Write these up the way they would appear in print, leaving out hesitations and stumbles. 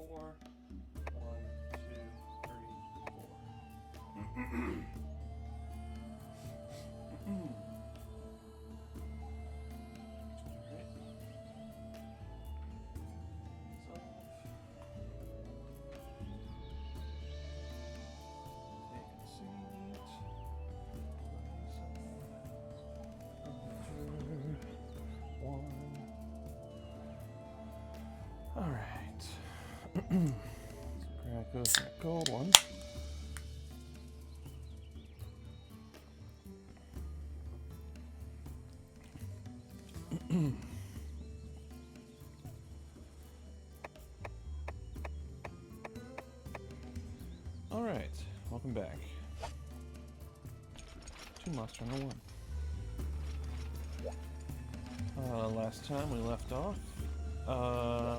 4. 1, 2, 3, 4. Alright. Grab goes that gold one. Alright, welcome back to Monster Hunter 1. Last time we left off, I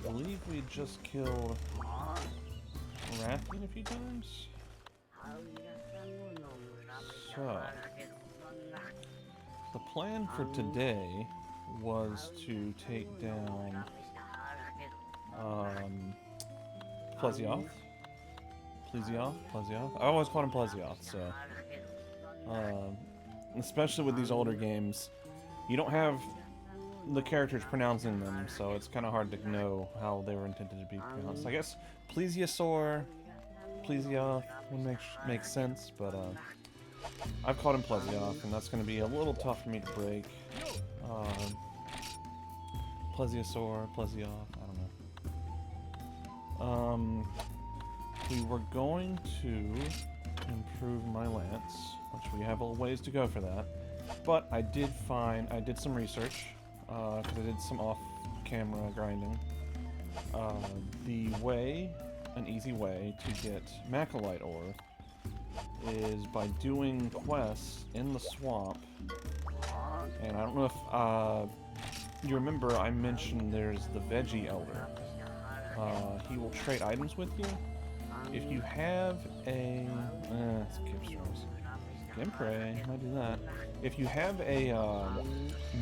believe we just killed Rathian a few times. So, the plan for today was to take down Plezioth. I always call him Plezioth, so especially with these older games, you don't have the characters pronouncing them, so it's kind of hard to know how they were intended to be pronounced. I guess Plesiosaur, Plesioth would make sense, but I've called him Plezioth, and that's going to be a little tough for me to break. Plesiosaur, Plezioth, I don't know. We were going to improve my lance, which we have a ways to go for that. But I did some research, because I did some off-camera grinding. An easy way to get Macrolite ore is by doing quests in the swamp. And I don't know if, you remember I mentioned there's the Veggie Elder. He will trade items with you. If you have a... it's Gipstros. Gimpray, might do that. If you have a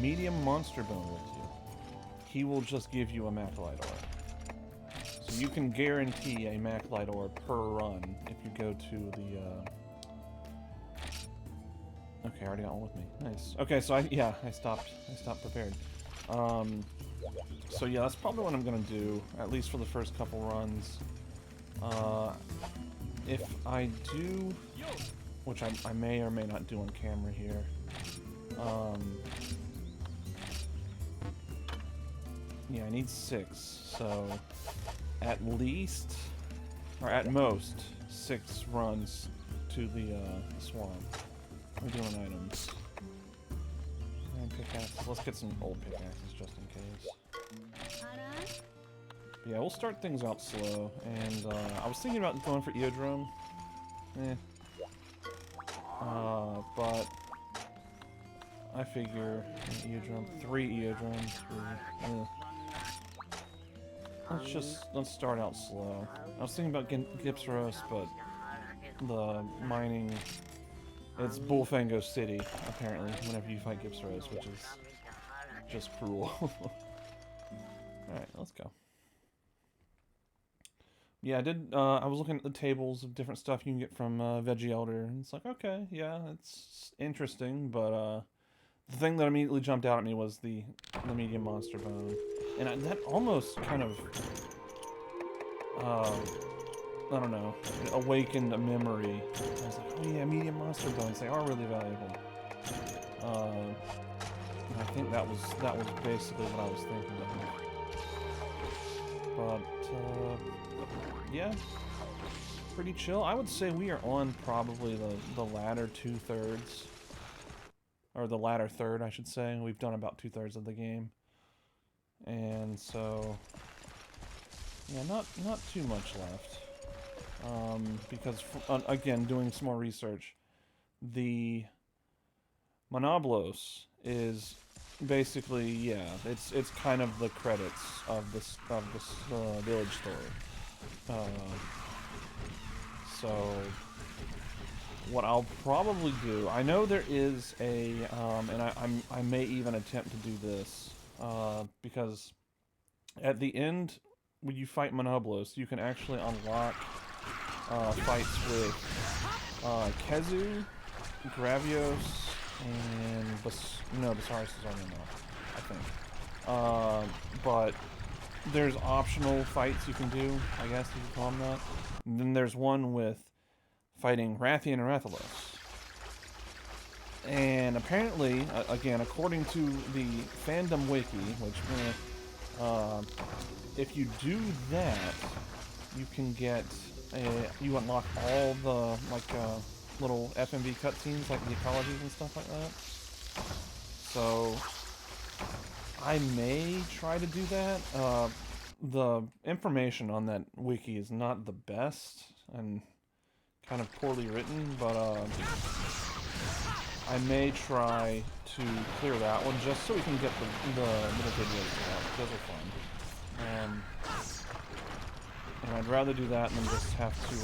medium monster bone with you, he will just give you a Macrolite ore. So you can guarantee a Macrolite ore per run if you go to the... Okay, I already got one with me. Nice. Okay, so I stopped prepared. So yeah, that's probably what I'm gonna do, at least for the first couple runs. If I do, which I may or may not do on camera here, yeah, I need 6, so at least, or at most, 6 runs to the swamp. We're doing items. And pickaxes. Let's get some old pickaxes just in case. But yeah, we'll start things out slow, and I was thinking about going for Eodrome. But I figure Eodrome, 3 Eodromes, 3. Let's start out slow. I was thinking about getting Gipstros, but the mining, it's Bullfango City, apparently, whenever you fight Gipstros, which is just cruel. Alright, let's go. Yeah, I was looking at the tables of different stuff you can get from Veggie Elder, and it's like, okay, yeah, it's interesting, but the thing that immediately jumped out at me was the medium monster bone. And that almost kind of, I don't know, awakened a memory. I was like, oh yeah, medium monster bones, they are really valuable. And I think that was basically what I was thinking of. But, yeah, pretty chill. I would say we are on probably the latter 2/3. Or the latter third, I should say. We've done about 2/3 of the game. And so, yeah, not too much left. Because, again, doing some more research, the Monoblos is basically, yeah, it's kind of the credits of this village story. So what I'll probably do, I know there is a, and I may even attempt to do this, because at the end, when you fight Monoblos, you can actually unlock fights with Kezu, Gravios, and Basaris is only enough, I think. But there's optional fights you can do, I guess you could call them that. And then there's one with fighting Rathian and Rathalos. And apparently, again, according to the fandom wiki, which if you do that, you can get you unlock all the little FMV cutscenes, like the ecologies and stuff like that. So I may try to do that. The information on that wiki is not the best and kind of poorly written, but I may try to clear that one just so we can get the little videos out. Those are fun. And I'd rather do that than just have to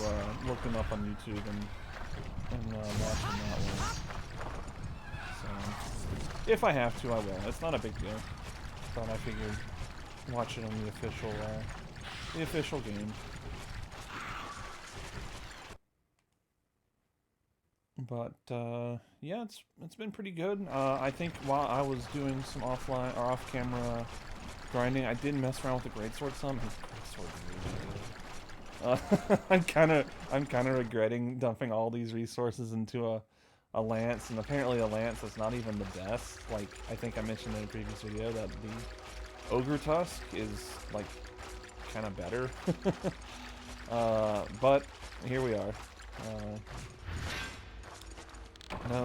look them up on YouTube and watch them that way. So, if I have to, I will. It's not a big deal. But I figured watch it on the official game. But yeah, it's been pretty good. I think while I was doing some offline or off-camera grinding, I did mess around with the greatsword some. And the greatsword really good. I'm kind of regretting dumping all these resources into a lance, and apparently a lance is not even the best. Like I think I mentioned in a previous video that the ogre tusk is like kind of better. But here we are.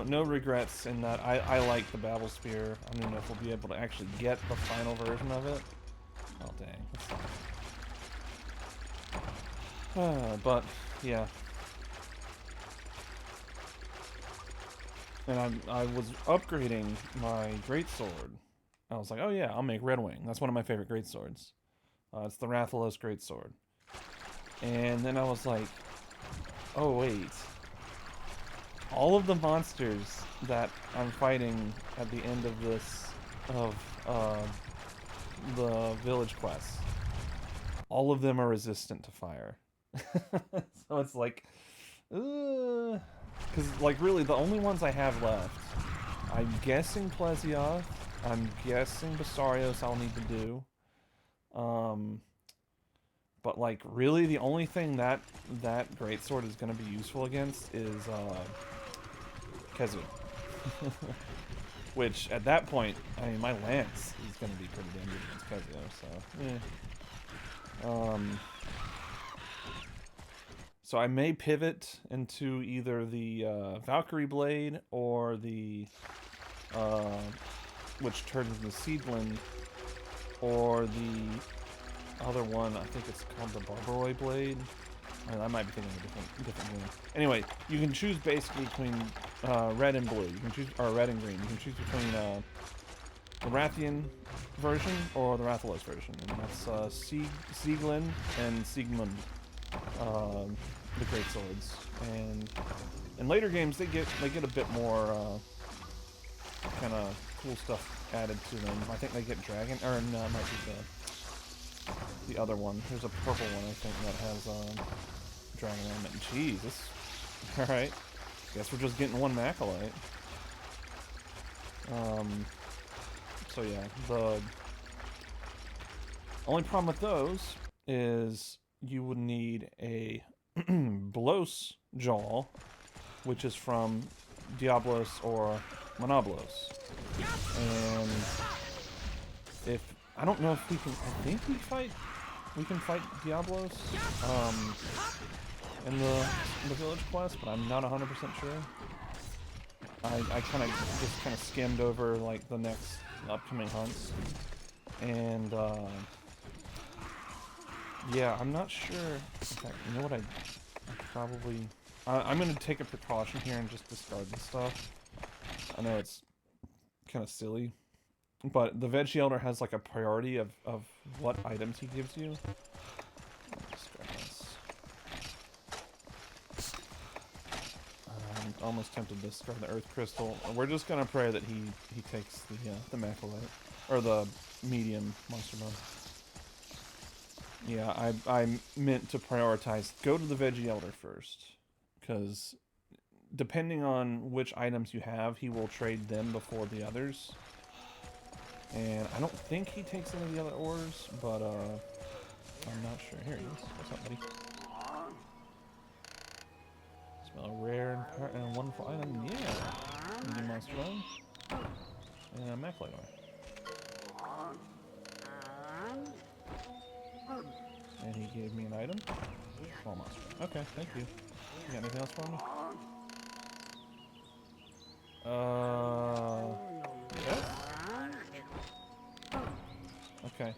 No regrets in that. I like the Babel Spear. I don't know if we'll be able to actually get the final version of it. Oh dang. But yeah. And I was upgrading my greatsword. I was like, oh yeah, I'll make Red Wing. That's one of my favorite greatswords. It's the Rathalos greatsword. And then I was like, oh wait. All of the monsters that I'm fighting at the end of this, the village quests, all of them are resistant to fire. So it's like, because like really the only ones I have left, I'm guessing Plesioth, I'm guessing Basarios I'll need to do, but like really the only thing that greatsword is going to be useful against is Kezu. Which at that point, I mean my lance is going to be pretty damn good against Kezu, so so I may pivot into either the Valkyrie Blade or the which turns into Seedland, or the other one, I think it's called the Barbaroi Blade. I might be thinking of a different game. Anyway, you can choose basically between red and blue. You can choose, or red and green. You can choose between the Rathian version or the Rathalos version, and that's Sieglin and Siegmund, the great swords. And in later games, they get a bit more kind of cool stuff added to them. I think they get dragon, or no, it might be the other one. There's a purple one, I think, that has dragon element. Jeez, this. All right. Guess we're just getting one Macalite. So yeah, the only problem with those is you would need a Blos Jaw, which is from Diablos or Monoblos. And if I don't know if we can, I think we can fight Diablos in the village quest, but I'm not 100% sure. I kind of just skimmed over like the next upcoming hunts, and yeah, I'm not sure. In fact, you know what I probably I'm gonna take a precaution here and just discard this stuff. I know it's kind of silly, but the Veg Elder has like a priority of what items he gives you. Discard this. I'm almost tempted to discard the Earth Crystal. We're just gonna pray that he takes the Macalite or the medium monster bone. Yeah, I meant to prioritize. Go to the Veggie Elder first, because depending on which items you have, he will trade them before the others. And I don't think he takes any of the other ores, but I'm not sure. Here he is. What's up, buddy? Smell a rare and wonderful item. Yeah. Medium monster bone. And a maclight ore. And he gave me an item. Small monster. Okay, thank you. You got anything else for me? Yes? Okay.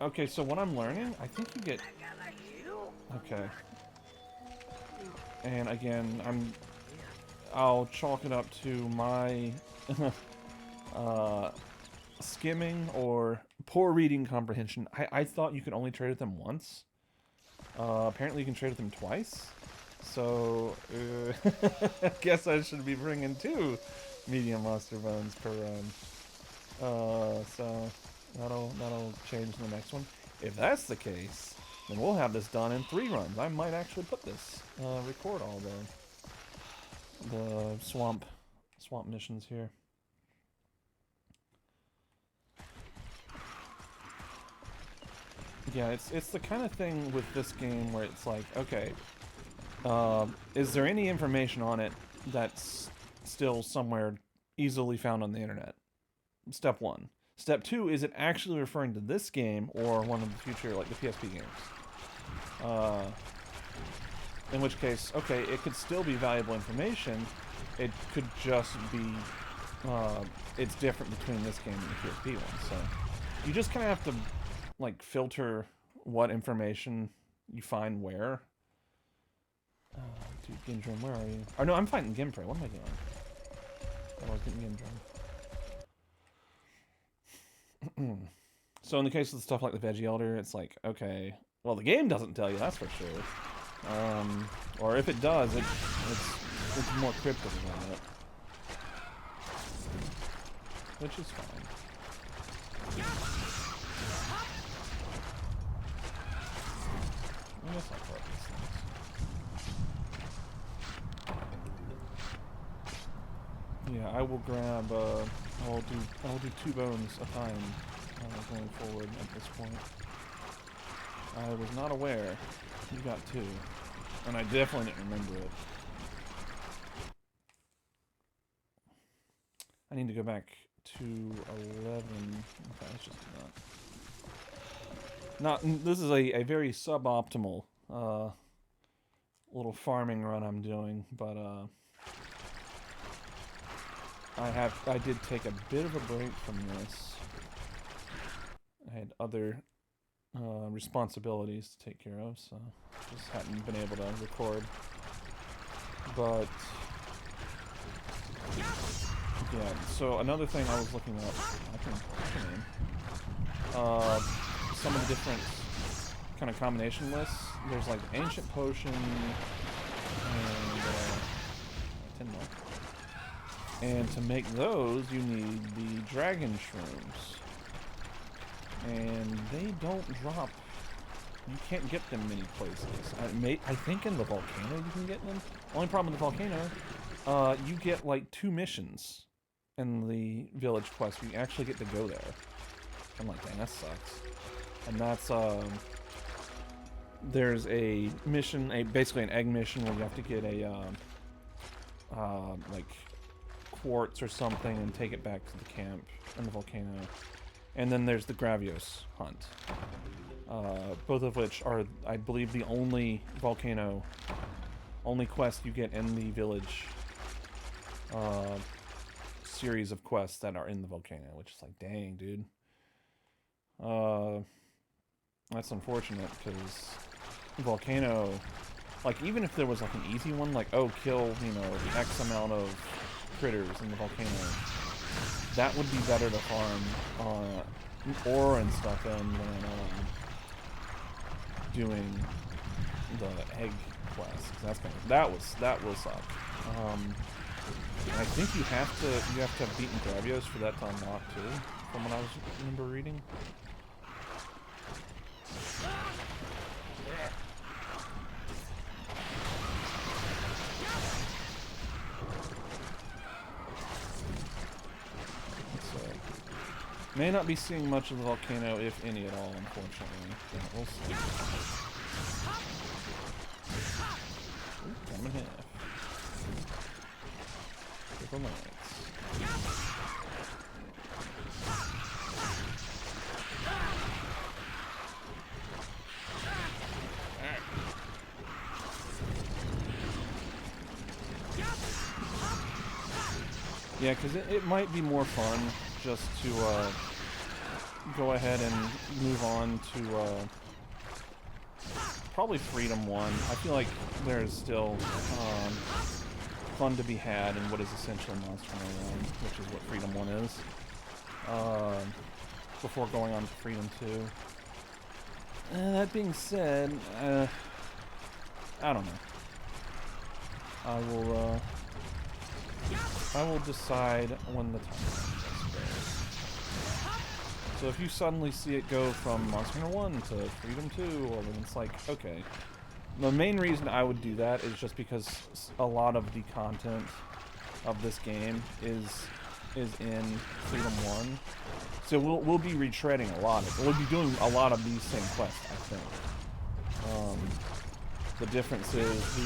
Okay, so what I'm learning, I think you get... Okay. And again, I'll chalk it up to my skimming or poor reading comprehension. I thought you could only trade with them once. Apparently you can trade with them twice. So, I guess I should be bringing 2 medium monster bones per run. So that'll change the next one. If that's the case, then we'll have this done in 3 runs. I might actually put this, record all the swamp missions here. Yeah, it's the kind of thing with this game where it's like, okay, is there any information on it that's still somewhere easily found on the internet? Step 1. Step 2, is it actually referring to this game or one of the future, like the PSP games? In which case, okay, it could still be valuable information. It could just be, it's different between this game and the PSP one. So you just kind of have to, like, filter what information you find where. Dude, Gindrum, where are you? Oh no, I'm fighting Gimpray. What am I doing? I was getting Gindrum. So in the case of the stuff like the Veggie Elder, it's like, okay, well, the game doesn't tell you, that's for sure. Or if it does, it's more cryptic than that. Which is fine. I guess I'll collect these things. Yeah, I will grab, I'll do 2 bones a time going forward at this point. I was not aware you got 2, and I definitely didn't remember it. I need to go back to 11. Okay, let's just do that. This is a very suboptimal little farming run I'm doing, but I did take a bit of a break from this. I had other responsibilities to take care of, so just hadn't been able to record. But yeah, so another thing I was looking up, some of the different kind of combination lists. There's like ancient potion and 10 more. And to make those, you need the dragon shrooms. And they don't drop. You can't get them many places. I think in the volcano you can get them. Only problem with the volcano, you get like 2 missions in the village quest where you actually get to go there. I'm like, dang, that sucks. And that's, there's a mission, basically an egg mission where you have to get a, like, quartz or something and take it back to the camp in the volcano. And then there's the Gravios hunt. Both of which are, I believe, the only quest you get in the village series of quests that are in the volcano, which is like, dang, dude. That's unfortunate, because volcano, like, even if there was like an easy one, like, oh, kill, you know, X amount of critters in the volcano, that would be better to farm ore and stuff in than doing the egg quest. That's that will suck. I think you have to have beaten Gravios for that to unlock too, from what I remember reading. May not be seeing much of the volcano, if any at all, unfortunately. But we'll see. Ooh, come in half. Triple lights. Yeah, because it might be more fun just to go ahead and move on to probably Freedom 1. I feel like there's still fun to be had in what is essentially Monster Hunter 1, which is what Freedom 1 is, before going on to Freedom 2. That being said, I don't know. I will decide when the time comes, I suppose. So if you suddenly see it go from Monster Hunter 1 to Freedom 2, well then it's like, okay. The main reason I would do that is just because a lot of the content of this game is in Freedom 1. So we'll be retreading a lot of it. We'll be doing a lot of these same quests, I think. The difference is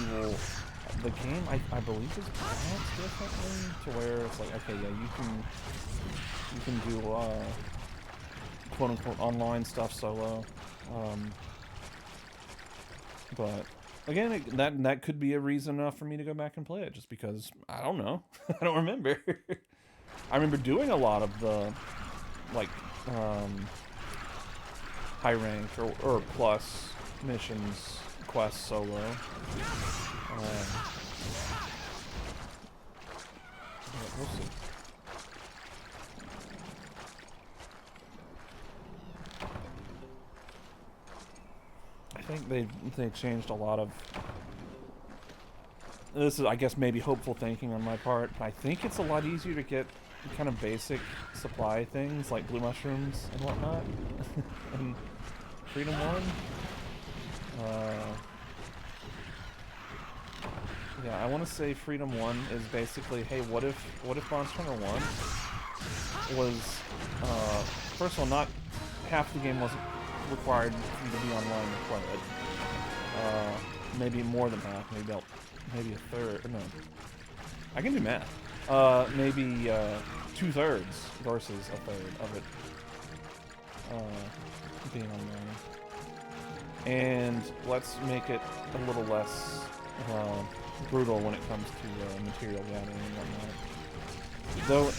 the game, I believe, is balanced differently to where it's like, okay, yeah, you can do quote unquote online stuff solo. But again, that could be a reason enough for me to go back and play it, just because I don't know. I don't remember. I remember doing a lot of the like high ranked or plus missions quests solo. We'll see. I think they changed a lot of. This is, I guess, maybe hopeful thinking on my part, but I think it's a lot easier to get kind of basic supply things like blue mushrooms and whatnot in Freedom 1. Yeah, I want to say Freedom 1 is basically, hey, what if Monster Hunter 1 was, first of all, not half the game wasn't required for you to be online to play it. Maybe more than half, maybe a third, no. I can do math. Maybe 2/3 versus a third of it being online. And let's make it a little less brutal when it comes to material gathering and whatnot. Though,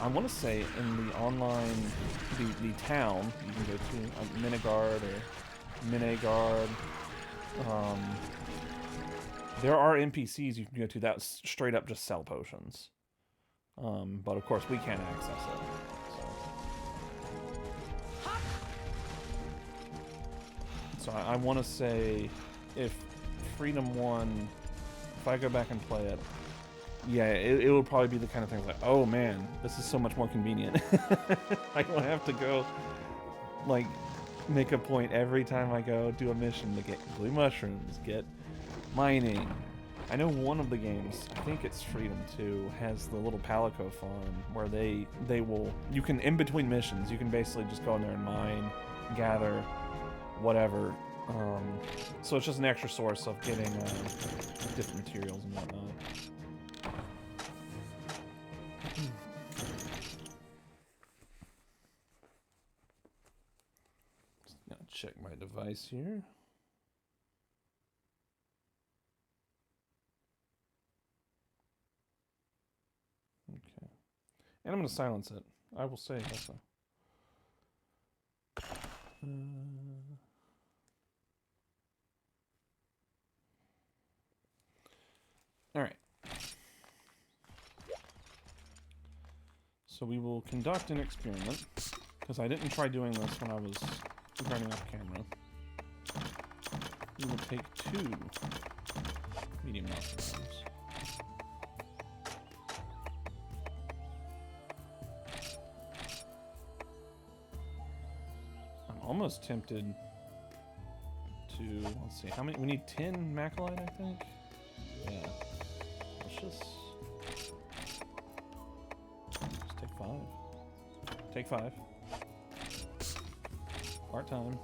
I want to say in the online, the town you can go to, Minigard or Minagard, there are NPCs you can go to that straight up just sell potions. But of course we can't access it. So I want to say if Freedom 1, if I go back and play it, yeah, it will probably be the kind of thing like, oh man, this is so much more convenient. I don't have to go, like, make a point every time I go do a mission to get blue mushrooms, get mining. I know one of the games, I think it's Freedom 2, has the little Palico farm where they will, you can, in between missions, you can basically just go in there and mine, gather, whatever. So it's just an extra source of getting different materials and whatnot. Just gonna check my device here. Okay. And I'm gonna silence it. I will say also. Alright. So we will conduct an experiment, because I didn't try doing this when I was running off camera. We will take 2 medium mushrooms. I'm almost tempted to, let's see, how many, we need 10 macrolide, I think? Yeah. Let's just take 5. Take 5. Part-time.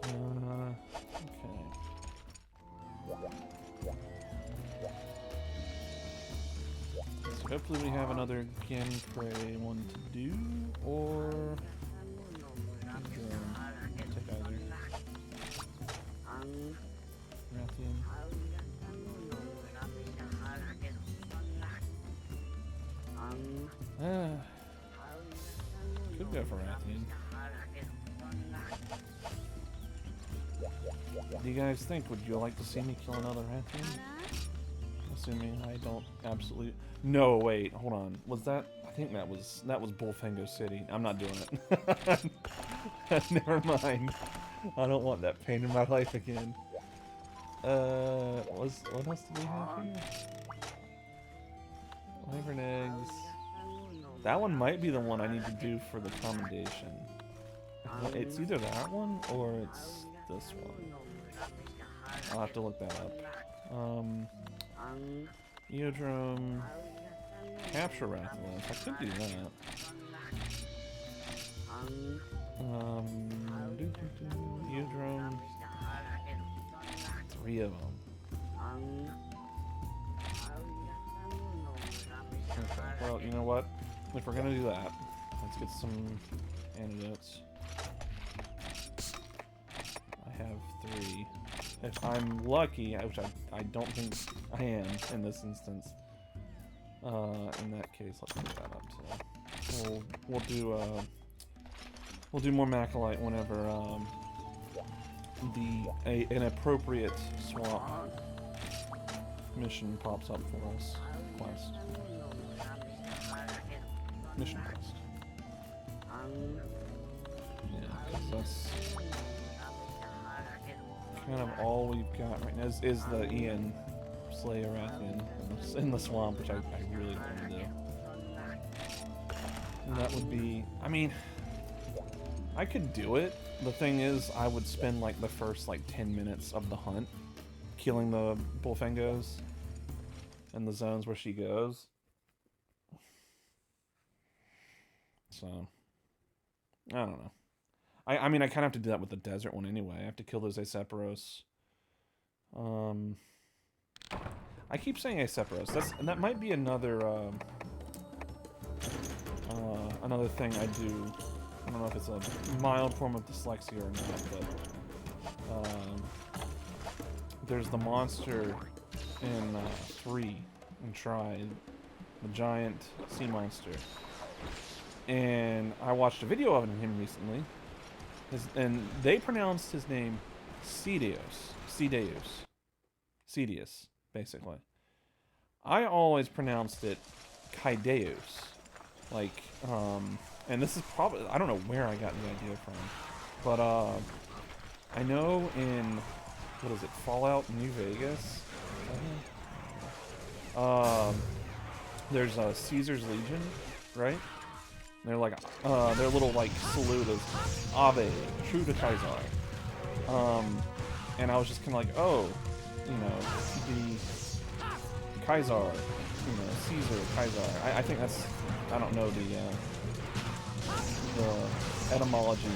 Okay. So hopefully we have another Genprey one to do, or... Drone. I'll take either. Rathian. Could go for Rathian. What do you guys think? Would you like to see me kill another Rathian? Assuming I don't absolutely... No, wait, hold on. Was that... I think that was Bullfango City. I'm not doing it. Never mind. I don't want that pain in my life again. What else do we have here? Wyvern eggs. That one might be the one I need to do for the commendation. It's either that one or it's this one. I'll have to look that up. Eodrome. Capture Rathalos. I could do that. Eodrome. 3 of them. Okay, well, you know what? If we're gonna do that, let's get some antidotes. I have 3. If I'm lucky, which I don't think I am in this instance, in that case, let's put that up too. We'll do more Macalite whenever an appropriate swamp mission pops up for us. Quest. Mission quest. Yeah, because that's kind of all we've got right now is the Ian Slay Rathian in the swamp, which I really want to do. And that would be, I mean, I could do it. The thing is, I would spend like the first like 10 minutes of the hunt killing the Bullfangos in the zones where she goes. So, I don't know. I mean, I kind of have to do that with the desert one anyway. I have to kill those Aceperos. I keep saying Aceperos. That might be another another thing I do. I don't know if it's a mild form of dyslexia or not, but there's the monster in 3 and Try, the giant sea monster. And I watched a video of him recently, and they pronounced his name Cedeus, basically. I always pronounced it Kaideus, like, and this is probably, I don't know where I got the idea from, but I know in, what is it, Fallout New Vegas, there's a Caesar's Legion, right? They're like, their little like salute is Ave, true to Kaisar. And I was just kind of like, oh, you know, the Kaisar, you know, Caesar, Kaisar. I think that's, I don't know the etymology.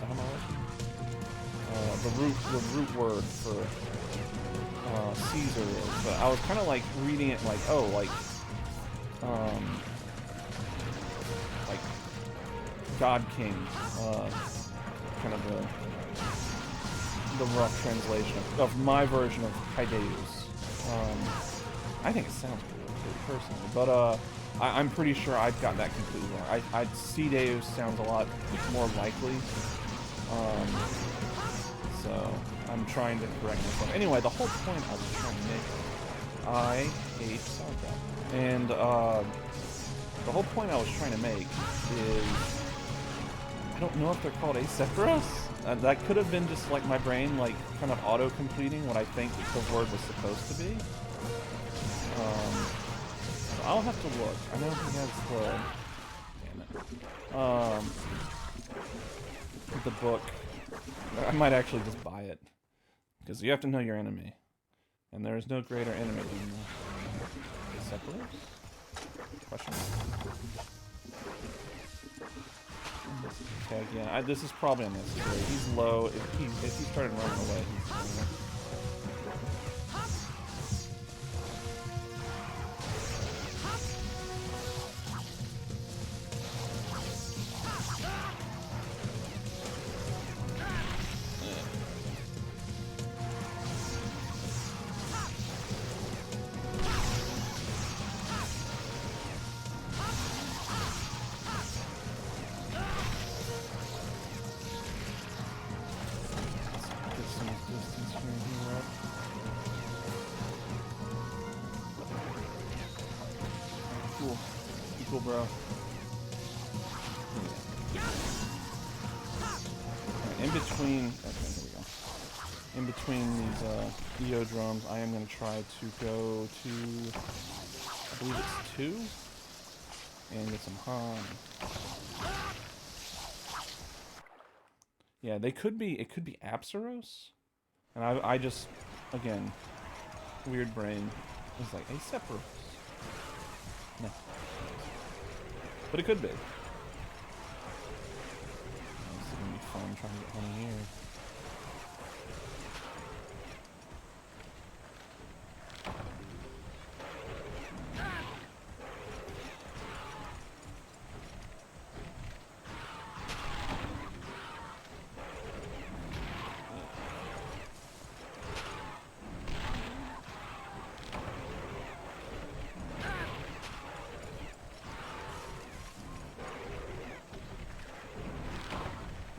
Etymology? The root word for Caesar is. But I was kind of like reading it like, oh, like God King, kind of the rough translation of my version of Kaideus. I think it sounds cool, personally, but I'm pretty sure I've got that completely wrong. Cedeus sounds a lot more likely, so I'm trying to correct myself. Anyway, the whole point I was trying to make, I hate sauerkraut, and the whole point I was trying to make is, I don't know if they're called Aceperos. That could have been just like my brain, like kind of auto-completing what I think the word was supposed to be. So I'll have to look. I know he has the book. I might actually just buy it, because you have to know your enemy, and there is no greater enemy than Aceperos. Question mark. Tag, yeah, this is probably unnecessary. He's low. If he started running away, he's cool, bro. In between, okay, here we go. In between these EO drums, I am going to try to go to, I believe it's 2, and get some Han. Yeah, it could be Apsaros, and I just, again, weird brain, is like, hey, Sephiroth. No. But it could be. This is gonna be fun trying to get one here.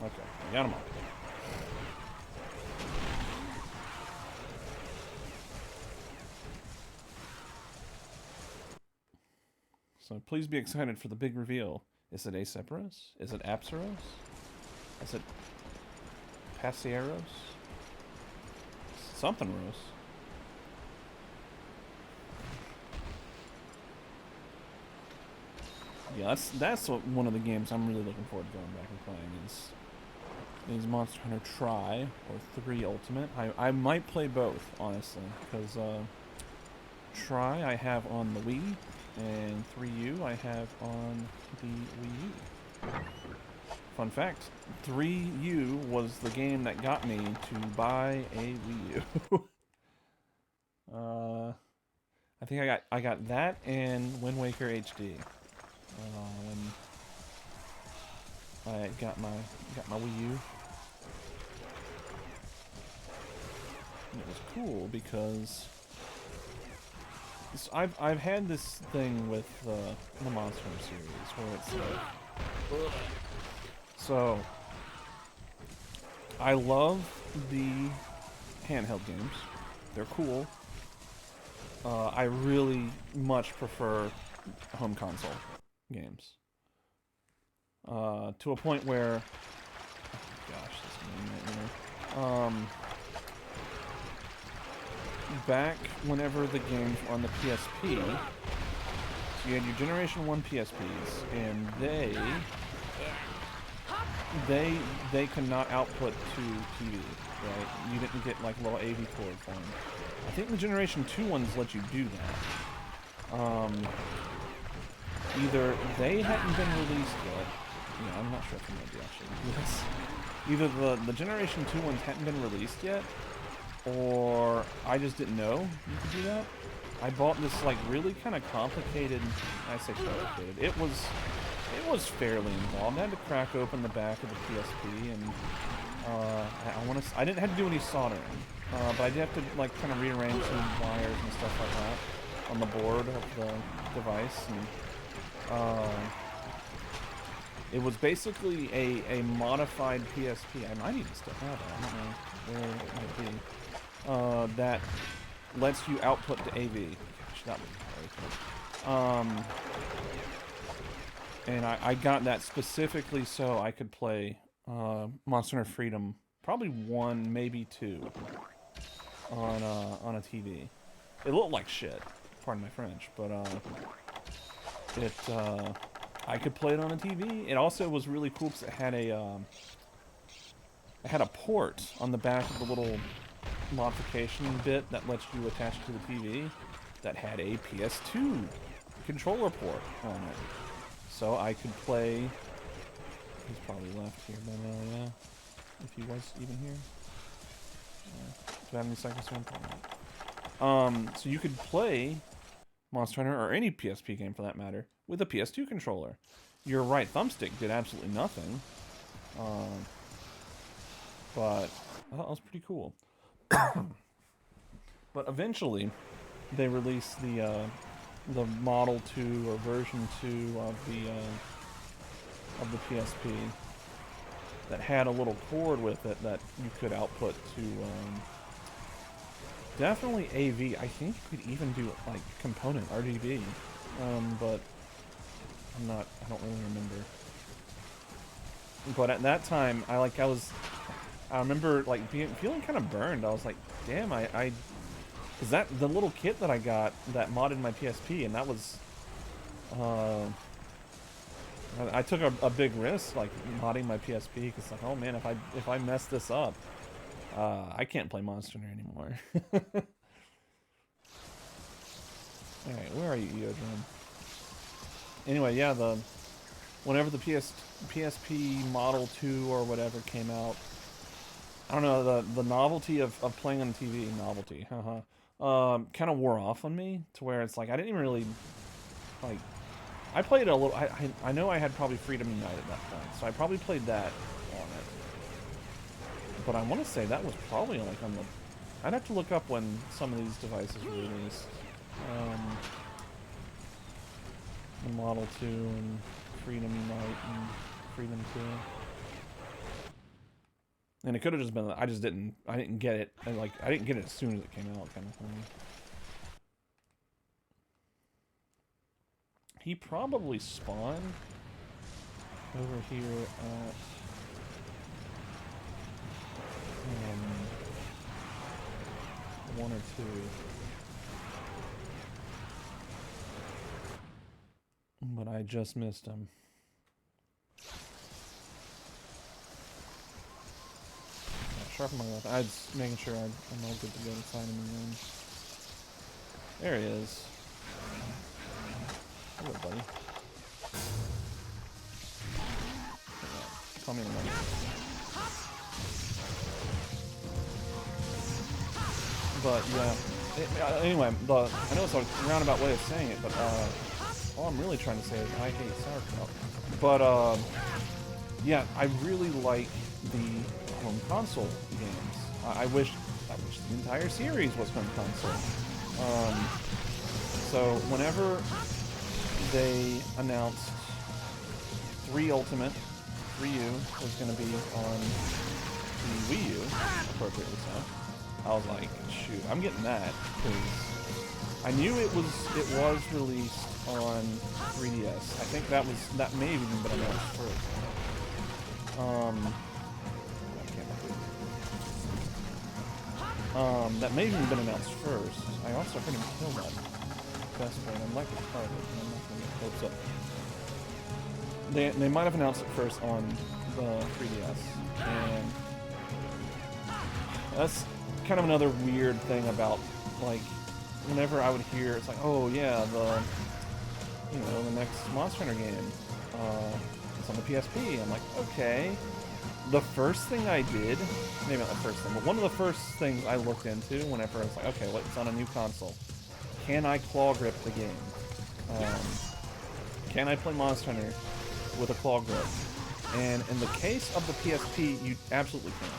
Okay, I got them all. So please be excited for the big reveal. Is it Acephalus? Is it Apsaros? Is it Pasieros? Something Rose. Yeah, that's one of the games I'm really looking forward to going back and playing is Monster Hunter Tri or 3 Ultimate. I might play both, honestly, because Tri I have on the Wii, and 3U I have on the Wii U. Fun fact, 3U was the game that got me to buy a Wii U. I think I got that and Wind Waker HD. When I got my Wii U. And it was cool because I've had this thing with the Monster Hunter series where it's like, so I love the handheld games. They're cool. I really much prefer home console games. To a point where, oh gosh, this is nightmare. Back whenever the games were on the PSP, so you had your Generation 1 PSPs, and they could not output to TV, right? You didn't get like little AV cord for them. I think the Generation 2 ones let you do that. Either they hadn't been released yet. Yeah, I'm not sure if I'm going to do actually this. Either the Generation 2 ones hadn't been released yet, or I just didn't know you could do that. I bought this like really kind of complicated, I say complicated, it was fairly involved. I had to crack open the back of the PSP, and I didn't have to do any soldering, but I did have to like kind of rearrange some wires and stuff like that on the board of the device, and it was basically a modified PSP. I might even still have it. I don't know where it might be. That lets you output to AV. Gosh, that would be very cool. And I got that specifically so I could play Monster Hunter Freedom, probably 1, maybe 2, on a TV. It looked like shit, pardon my French, but I could play it on a TV. It also was really cool because it had a port on the back of the little modification bit that lets you attach to the TV that had a PS2 controller port on it. So I could play He's probably left here by now, yeah. If he was even here. Do I have any seconds to him? So you could play Monster Hunter, or any PSP game for that matter, with a PS2 controller. Your right thumbstick did absolutely nothing. But I thought that was pretty cool. But eventually, they released the Model 2 or version 2 of the PSP that had a little cord with it that you could output to definitely AV. I think you could even do like component RGB, but I don't really remember. But at that time, I remember like feeling kind of burned. I was like, damn, is that the little kit that I got that modded my PSP, and that was, I took a big risk, like, modding my PSP, because, like, oh man, if I mess this up, I can't play Monster Hunter anymore. Alright, where are you, Eodrum? Anyway, yeah, whenever the PSP Model 2 or whatever came out, I don't know, the novelty of playing on TV, kind of wore off on me, to where it's like, I didn't even really, like, I played a little, I know I had probably Freedom Unite at that point, so I probably played that on it. But I want to say that was probably like on the, I'd have to look up when some of these devices were released. The Model 2 and Freedom Unite and Freedom 2. And it could have just been that I didn't get it, and like, I didn't get it as soon as it came out, kind of thing. He probably spawned over here at, 1 or 2. But I just missed him. Sharpen my weapon. I'm just making sure I'm all good to go to find him again. There he is. Hello, buddy. Call me in a minute. But yeah. Anyway, I know it's a roundabout way of saying it, but all I'm really trying to say is I hate sauerkraut. But yeah, I really like the home console games. I wish the entire series was home console. So whenever they announced 3 Ultimate, 3U was going to be on the Wii U, appropriately so, I was like, shoot, I'm getting that, because I knew it was released on 3DS. I think that may have even been announced first. That may have even been announced first. I also heard him kill that best friend. I'm like a target, and I'm not going to get hopes up. They might have announced it first on the 3DS, and that's kind of another weird thing about, like, whenever I would hear, it's like, oh yeah, the next Monster Hunter game, it's on the PSP. I'm like, okay. The first thing I did, maybe not the first thing, but one of the first things I looked into whenever I was like, okay, well, it's on a new console. Can I claw grip the game? Can I play Monster Hunter with a claw grip? And in the case of the PSP, you absolutely can.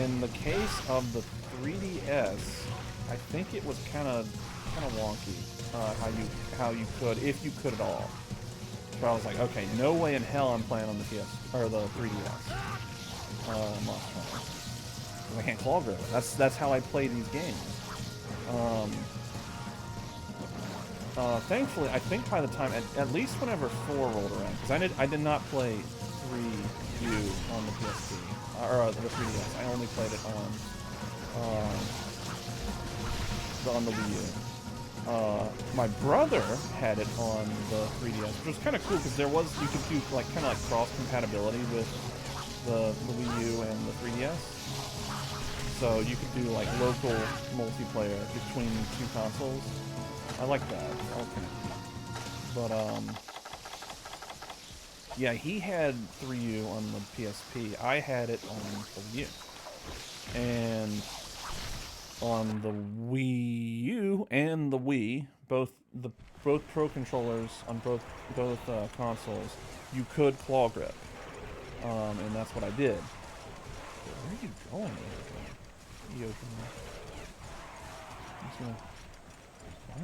In the case of the 3DS, I think it was kind of wonky how you could, if you could at all. So I was like, okay, no way in hell I'm playing on the the 3DS. Monster Hunter. I can't claw grip it. That's how I play these games. Thankfully, I think by the time, at least whenever 4 rolled around, because I did not play 3U on the PSP, or the 3DS. I only played it on the Wii U. My brother had it on the 3DS, which was kind of cool because you could do like kind of like cross compatibility with the Wii U and the 3DS. So you could do like local multiplayer between 2 consoles. I like that. Okay. But Yeah, he had 3U on the PSP. I had it on the Wii U. And on the Wii U and the Wii, both Pro controllers on both consoles, you could claw grip, and that's what I did. Where are you going? What?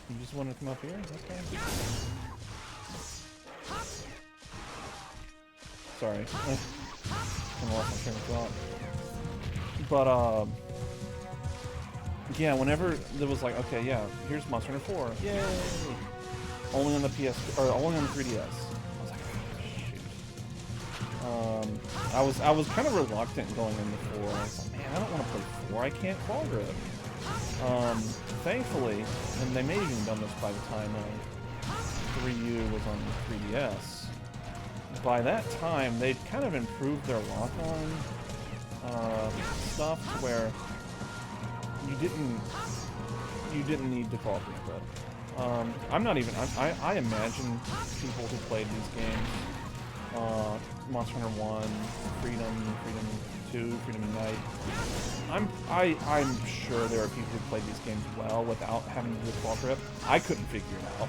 You just want to come up here? Okay. Sorry. I lost my train of thought. But, yeah, whenever there was like, okay, yeah, here's Monster Hunter 4. Yay! Only on the PS, or only on the 3DS. I was like, oh, shoot. I was kind of reluctant going into 4. I was like, man, I don't want to play 4. I can't claw grip. Thankfully, and they may have even done this by the time 3U was on the 3DS. By that time, they'd kind of improved their lock-on stuff where you didn't need to claw grip it. I'm not even. I imagine people who played these games, Monster Hunter 1, Freedom 2, Freedom Unite. I'm sure there are people who played these games well without having to do claw grip. I couldn't figure it out.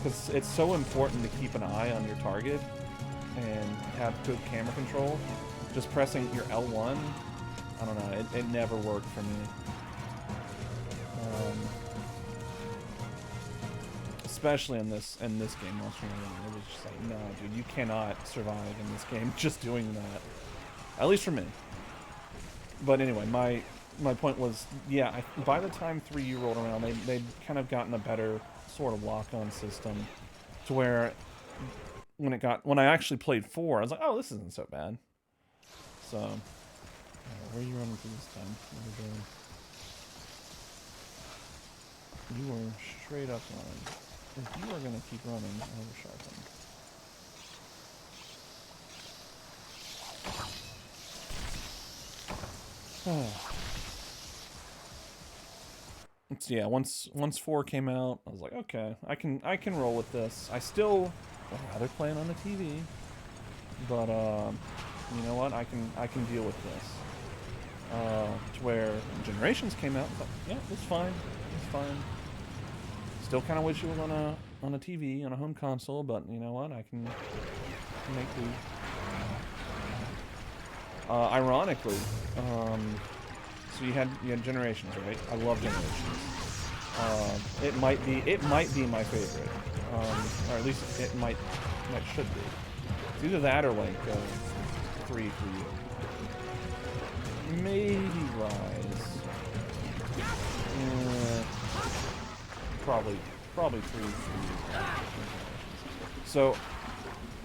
Because it's so important to keep an eye on your target and have good camera control. Just pressing your L1, I don't know, it never worked for me. Especially in this game, Monster Hunter 1, it was just like, no, dude, you cannot survive in this game just doing that. At least for me. But anyway, my point was, yeah, by the time 3U rolled around, they'd kind of gotten a better sort of lock-on system to where when I actually played 4, I was like, oh, this isn't so bad. So, where are you running to this time? You were straight up line. If you are going to keep running, I will sharpen. So yeah, once 4 came out, I was like, okay, I can roll with this. I still would rather play it on the TV, but you know what? I can deal with this. To where Generations came out, but yeah, it's fine. It's fine. Still kind of wish it was on a TV, on a home console, but you know what? I can make do. Ironically, so you had Generations, right? I love Generations. It might be my favorite, or at least it should be. It's either that or like 3 for you. Maybe Rise. Probably 3 for you. So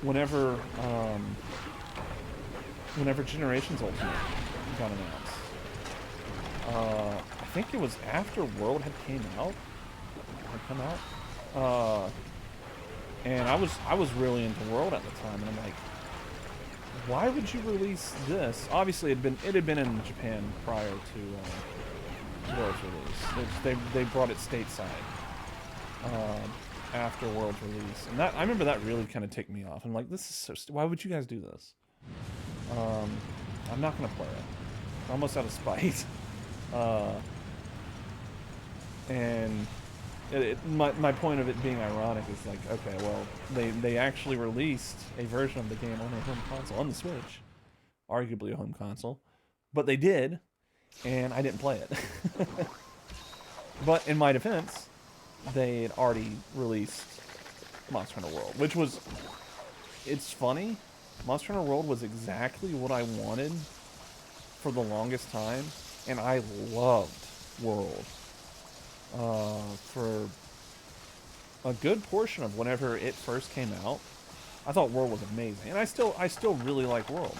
whenever Generations Ultimate got announced, I think it was after World had come out, and I was really into World at the time, and I'm like, why would you release this? Obviously, it had been in Japan prior to World's release. They brought it stateside after World's release, and I remember that really kind of ticked me off. I'm like, this is so why would you guys do this? I'm not gonna play it. I'm almost out of spite. And my point of it being ironic is like, okay, well, they actually released a version of the game on a home console, on the Switch, arguably a home console, but they did, and I didn't play it. But in my defense, they had already released Monster Hunter World, which was, it's funny, Monster Hunter World was exactly what I wanted for the longest time, and I loved World. For a good portion of whenever it first came out, I thought World was amazing, and I still really like World.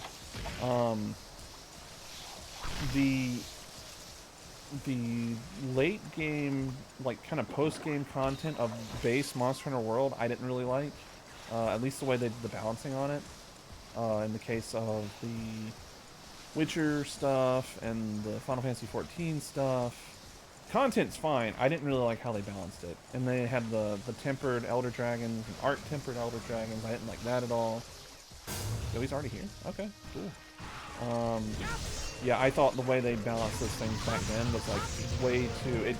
The late game, like kind of post game content of base Monster Hunter World, I didn't really like. At least the way they did the balancing on it. In the case of Witcher stuff and the Final Fantasy 14 stuff. Content's fine. I didn't really like how they balanced it. And they had the tempered Elder Dragons and art tempered Elder Dragons. I didn't like that at all. Oh, he's already here? Okay, cool. Yeah, I thought the way they balanced those things back then was like way too...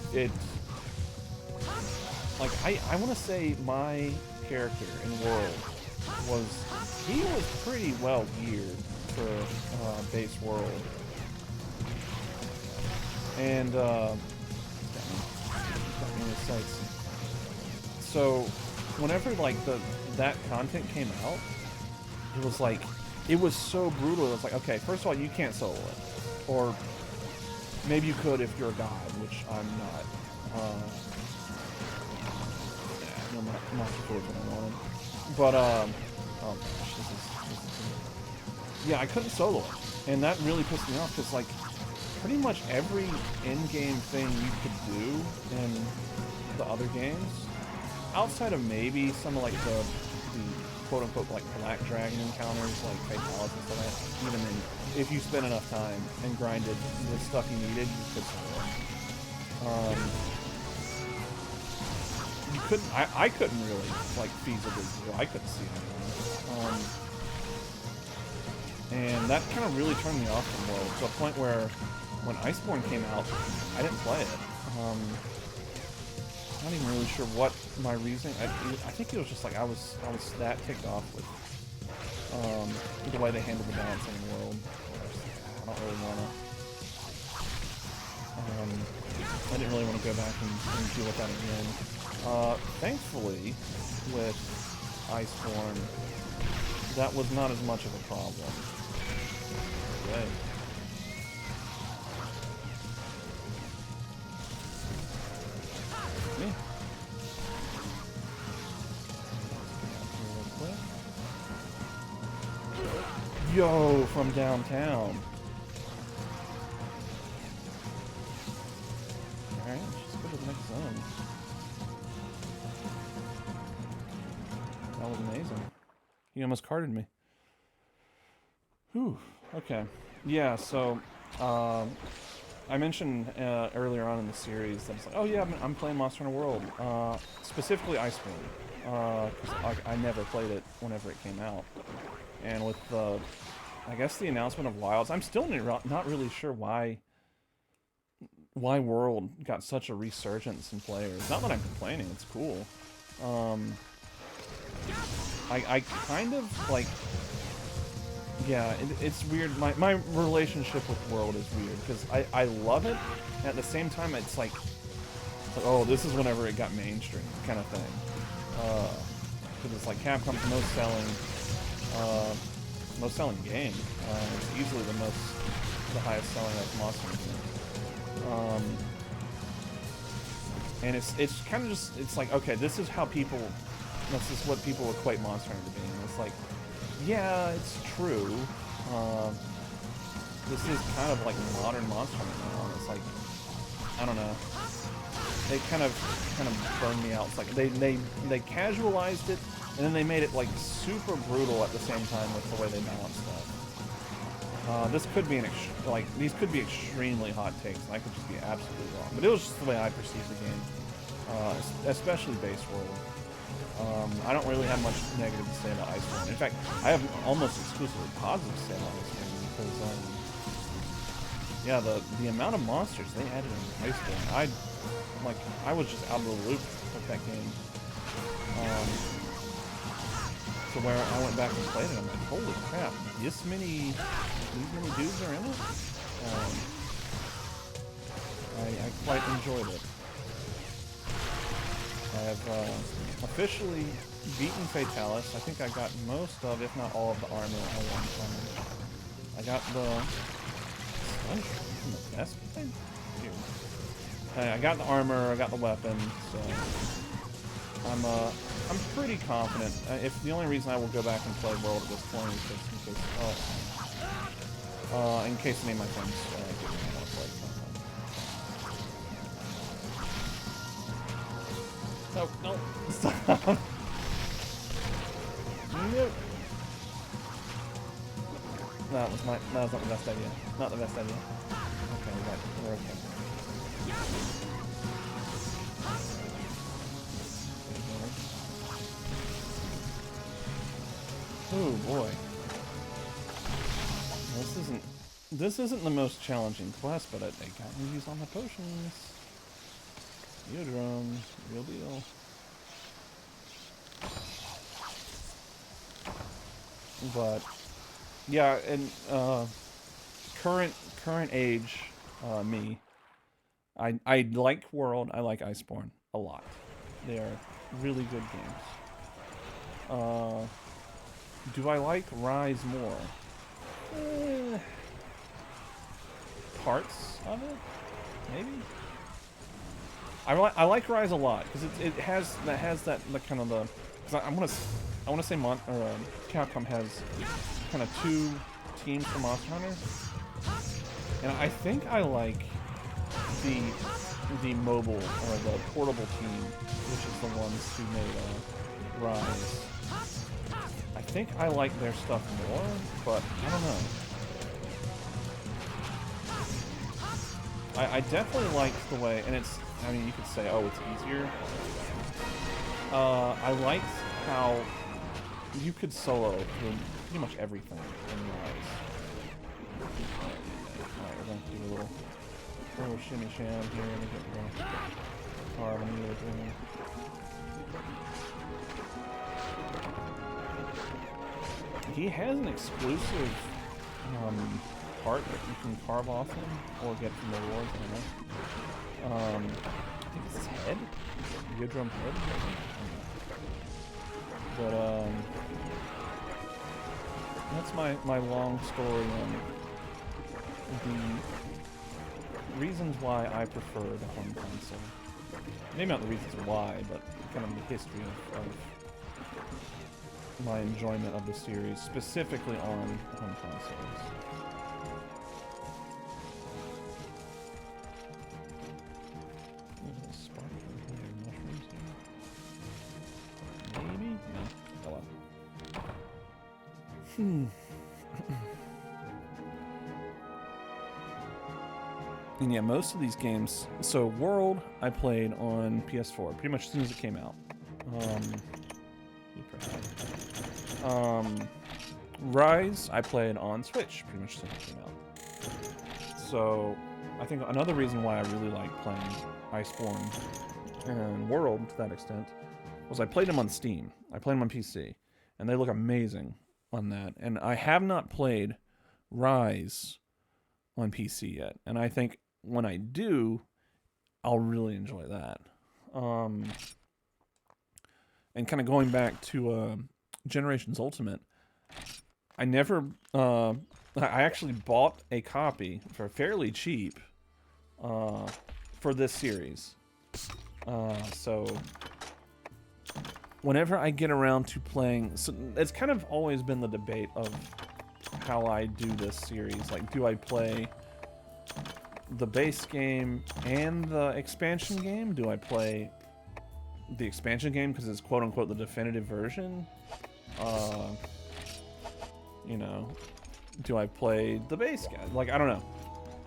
Like, I want to say my character in World he was pretty well geared for base World. And, got me in his sights. So, whenever, like, that content came out, it was like, it was so brutal. It was like, okay, first of all, you can't solo it. Or, maybe you could if you're a god, which I'm not. Yeah, no, Monster Hunter what I wanted. But, oh gosh, this is... Yeah, I couldn't solo it. And that really pissed me off, because, like, pretty much every in-game thing you could do in the other games, outside of maybe some of, like, the quote-unquote, like, Black Dragon encounters, like Fatalis and stuff like that, even then, if you spent enough time and grinded the stuff you needed, you could solo it. You couldn't, I couldn't really, like, feasibly do it. I couldn't see anything. And that kind of really turned me off from World, to a point where when Iceborne came out, I didn't play it. I'm not even really sure what my reasoning. I think it was just like I was that ticked off with the way they handled the balancing in World. I don't really want to. I didn't really want to go back and deal with that again. Thankfully, with Iceborne, that was not as much of a problem. Yay. Me. Yo, from downtown. Alright, let's just go to the next zone. That was amazing. He almost carded me. Whew. Okay. Yeah, so, I mentioned earlier on in the series that it's like, oh yeah, I'm playing Monster Hunter World. Specifically Iceborne. Because I never played it whenever it came out. And with the, I guess the announcement of Wilds, I'm still not really sure why World got such a resurgence in players. Not that I'm complaining, it's cool. I kind of, like, yeah, it's weird. My relationship with World is weird, because I love it, and at the same time it's like, oh, this is whenever it got mainstream, kind of thing. Because it's like Capcom's most selling game. It's easily the highest selling like Monster Hunter. And it's kind of just, it's like, okay, this is what people equate Monster Hunter to being. It's like, yeah, it's true. This is kind of like modern Monster Hunter now. It's like, I don't know. They kind of burned me out. It's like they casualized it, and then they made it like super brutal at the same time with the way they balanced stuff. This could be these could be extremely hot takes, and I could just be absolutely wrong. But it was just the way I perceived the game, especially base World. I don't really have much negative to say about Iceborne. In fact, I have almost exclusively positive to say about Iceborne because, yeah, the amount of monsters they added in Iceborne, I was just out of the loop with that game. So where I went back and played it, I'm like, holy crap, these many dudes are in it? I quite enjoyed it. I have officially beaten Fatalis. I think I got most of, if not all of the armor I want from it. I got the best thing. I got the armor, I got the weapon, so I'm pretty confident. If the only reason I will go back and play World at this point is just in case any of my friends give me want to play sometime. No, stop. Nope. That was not the best idea. Not the best idea. Okay, we're okay. Oh boy. This isn't the most challenging quest, but they got me use on the potions. Eardrums, real deal. But yeah, and current age me, I like World, I like Iceborne a lot. They are really good games. Do I like Rise more? Parts of it, maybe. I like Rise a lot because it has that kind of the. Cause I want to say Capcom has kind of two teams for Monster Hunter, and I think I like the mobile or the portable team, which is the ones who made Rise. I think I like their stuff more, but I don't know. I definitely liked the way, and it's, I mean, you could say, oh, it's easier. I liked how you could solo through pretty much everything in Rise. Alright, we're going to do a little shimmy sham here and get the carve and the thing. He has an exclusive part that you can carve off him or get from the rewards. I don't know. I think it's his head, eardrum head. But that's my long story on the reasons why I prefer the home console. Maybe not the reasons why, but kind of the history of my enjoyment of the series, specifically on home consoles. There's a sparkling mushrooms here. Maybe? No. Oh well. And yeah, most of these games. So World, I played on PS4 pretty much as soon as it came out. Rise, I played on Switch pretty much as soon as it came out. So I think another reason why I really like playing Iceborne and World to that extent was I played them on Steam. I played them on PC, and they look amazing on that. And I have not played Rise on PC yet, and I think when I do, I'll really enjoy that. And kind of going back to Generations Ultimate, I never, I actually bought a copy for fairly cheap for this series. So whenever I get around to playing, so it's kind of always been the debate of how I do this series. Like, do I play the base game and the expansion game? Do I play the expansion game because it's quote-unquote the definitive version? You know, do I play the base game? Like, I don't know.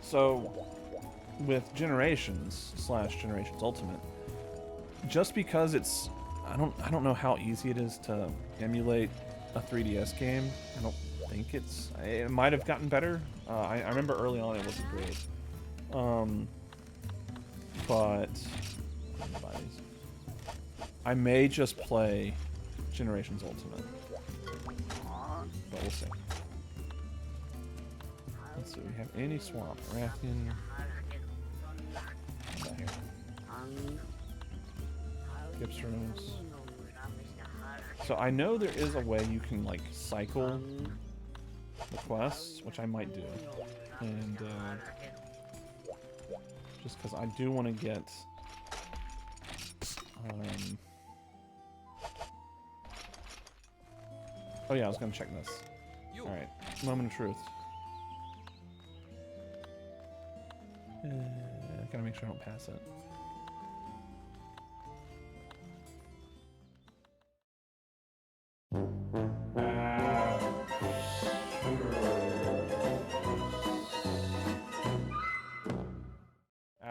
So with Generations / Ultimate, just because it's, I don't know how easy it is to emulate a 3DS game. I don't think it might have gotten better. I remember early on it wasn't great. But I may just play Generations Ultimate. But we'll see. Let's see, we have any swamp. Rafting. About here. Gips rooms. So I know there is a way you can like cycle the quests, which I might do. And just because I do want to get oh yeah, I was gonna check this. Alright, moment of truth. Gotta make sure I don't pass it.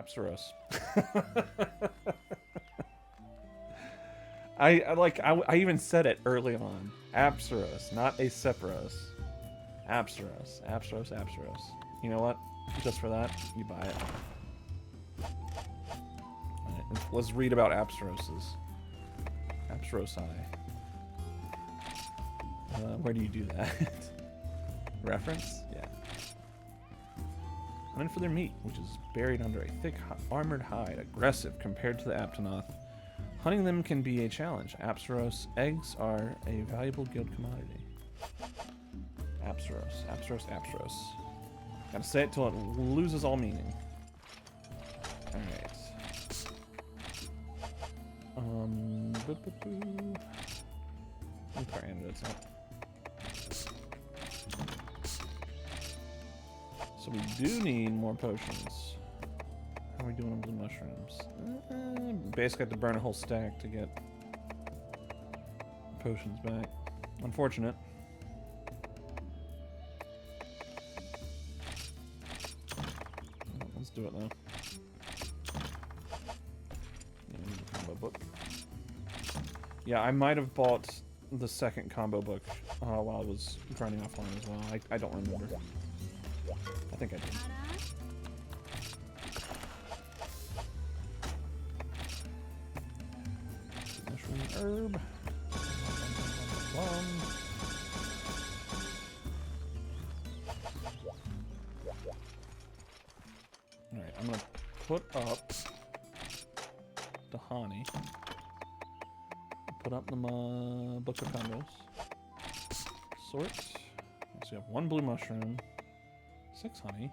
Apsaros. I even said it early on. Apsaros, not a Sephiros. Apsaros. Apsaros, Apsaros. You know what? Just for that, you buy it. Right, let's read about Apsaroses. Apsarosi. Where do you do that? Reference? Yeah. Hunting for their meat, which is buried under a thick armored hide, aggressive compared to the Aptonoth. Hunting them can be a challenge. Apsaros eggs are a valuable guild commodity. Apsaros, Apsaros, Apsaros. Gotta say it till it loses all meaning. Alright. Let me put our antidotes up. So we do need more potions. How are we doing with the mushrooms? Basically have to burn a whole stack to get potions back. Unfortunate. Let's do it though. Yeah, I need the combo book. Yeah, I might have bought the second combo book while I was grinding offline as well. I don't remember. I think I did. Mushroom herb. Alright, I'm gonna put up the honey. Put up the book of combos. Sort. So you have 1 blue mushroom. 6 honey.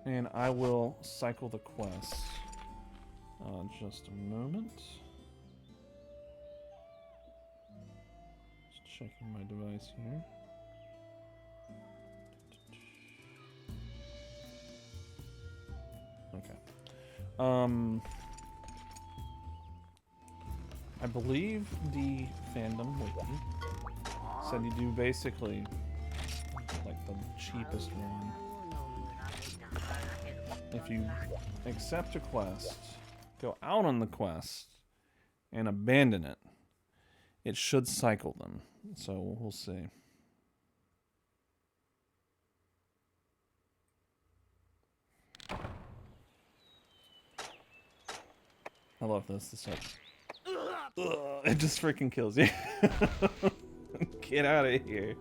And I will cycle the quest. Just a moment. Just checking my device here. Okay. I believe the fandom wiki said you do basically like the cheapest one. If you accept a quest, go out on the quest, and abandon it, it should cycle them. So we'll see. I love this. It's like, it just freaking kills you. Get out of here.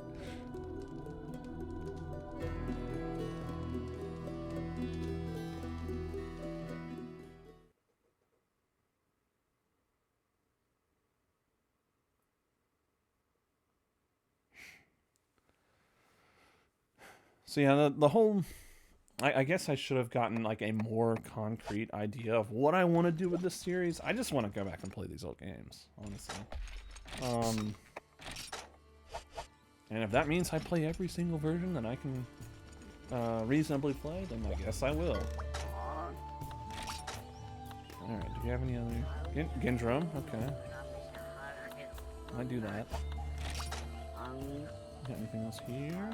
So yeah, the whole... I guess I should have gotten like a more concrete idea of what I want to do with this series. I just want to go back and play these old games, honestly. And if that means I play every single version that I can reasonably play, then I guess I will. Alright, do you have any other... Gendrome? Okay. I do that. Got anything else here?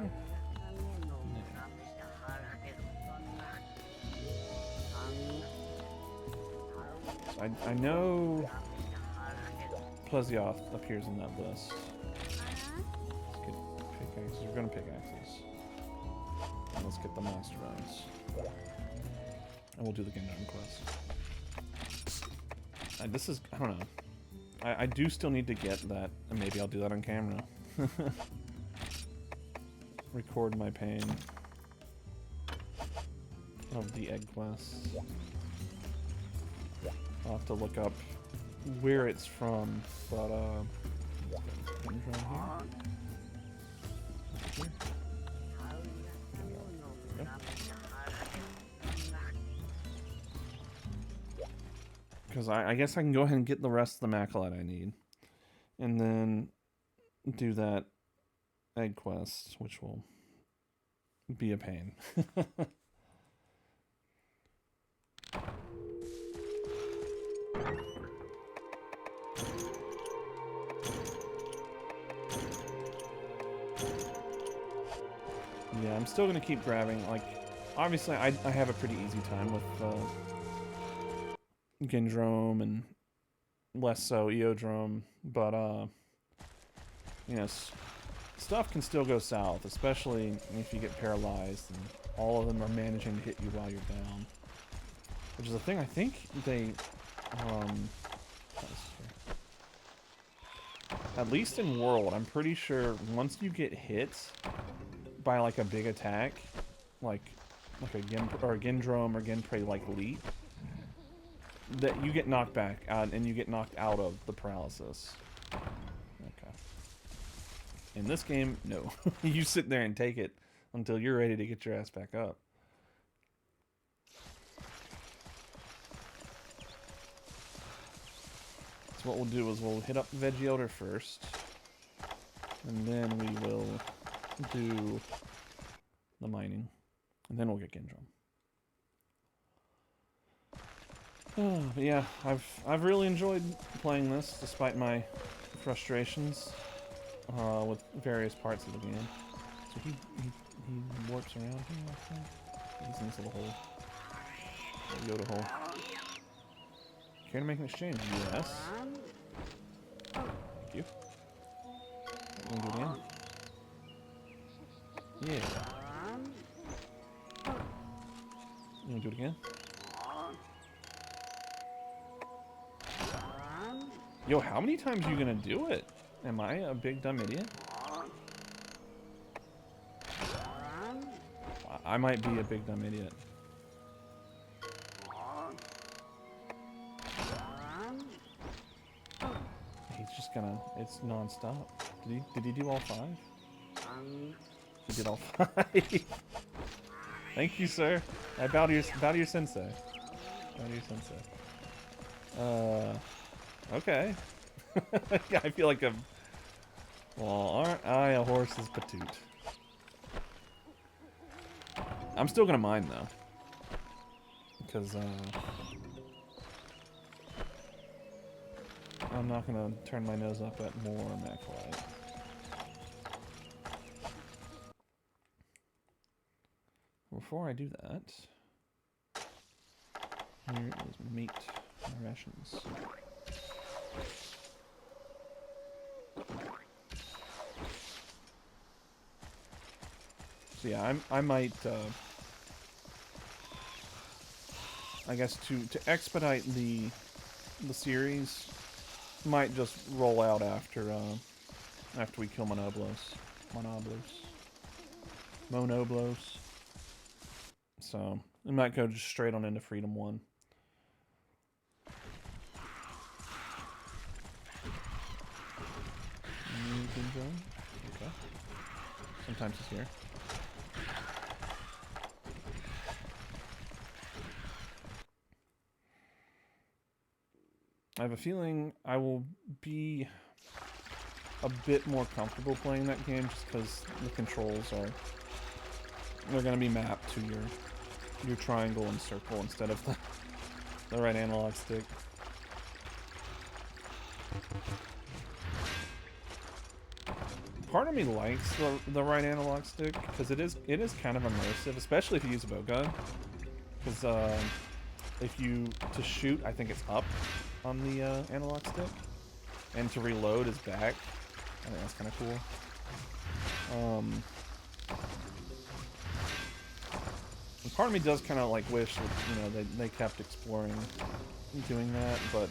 I know Plesioth appears in that list. Let's get pickaxes. We're gonna pickaxes. And let's get the monster bones. And we'll do the Gendrome quest. This is... I don't know. I do still need to get that, and maybe I'll do that on camera. Record my pain of the egg quest. I'll have to look up where it's from, but because I guess I can go ahead and get the rest of the Macalite I need, and then do that egg quest, which will be a pain. Yeah, I'm still gonna keep grabbing. Like, obviously, I have a pretty easy time with Gendrome and less so Eodrome, but you know, stuff can still go south, especially if you get paralyzed and all of them are managing to hit you while you're down. Which is a thing I think they, at least in World, I'm pretty sure once you get hit by like a big attack, like a Gendrome or Genprey like leap, that you get knocked back out and you get knocked out of the paralysis. Okay. In this game, no. You sit there and take it until you're ready to get your ass back up. So what we'll do is we'll hit up Veggielder first, and then we will do the mining, and then we'll get Gendrome. Oh, but yeah, I've really enjoyed playing this, despite my frustrations with various parts of the game. So he warps around here, I think. He's in this little hole. Yoda hole. Care to make an exchange? Yes. Thank you. Want to do it again? Yeah. You want to do it again? Yo, how many times are you gonna do it? Am I a big dumb idiot? I might be a big dumb idiot. He's just gonna, it's non-stop. Did he do all 5? He did all 5. Thank you, sir. I bow to your sensei. Bow to your sensei. Okay. Yeah, I feel like I'm... Well, aren't I a horse's patoot? I'm still gonna mine, though. Because, I'm not gonna turn my nose up at more Macrolite. Before I do that, here is meat and rations. So yeah, I might, I guess to expedite the series, might just roll out after we kill Monoblos. So we might go just straight on into Freedom 1. Okay. Sometimes he's here. I have a feeling I will be a bit more comfortable playing that game just because the controls are... They're going to be mapped to your triangle and circle instead of the right analog stick. Part of me likes the right analog stick because it is kind of immersive, especially if you use a bowgun. Because if you to shoot, I think it's up on the analog stick, and to reload is back. I think that's kind of cool. And part of me does kind of like wish that, they kept exploring doing that, but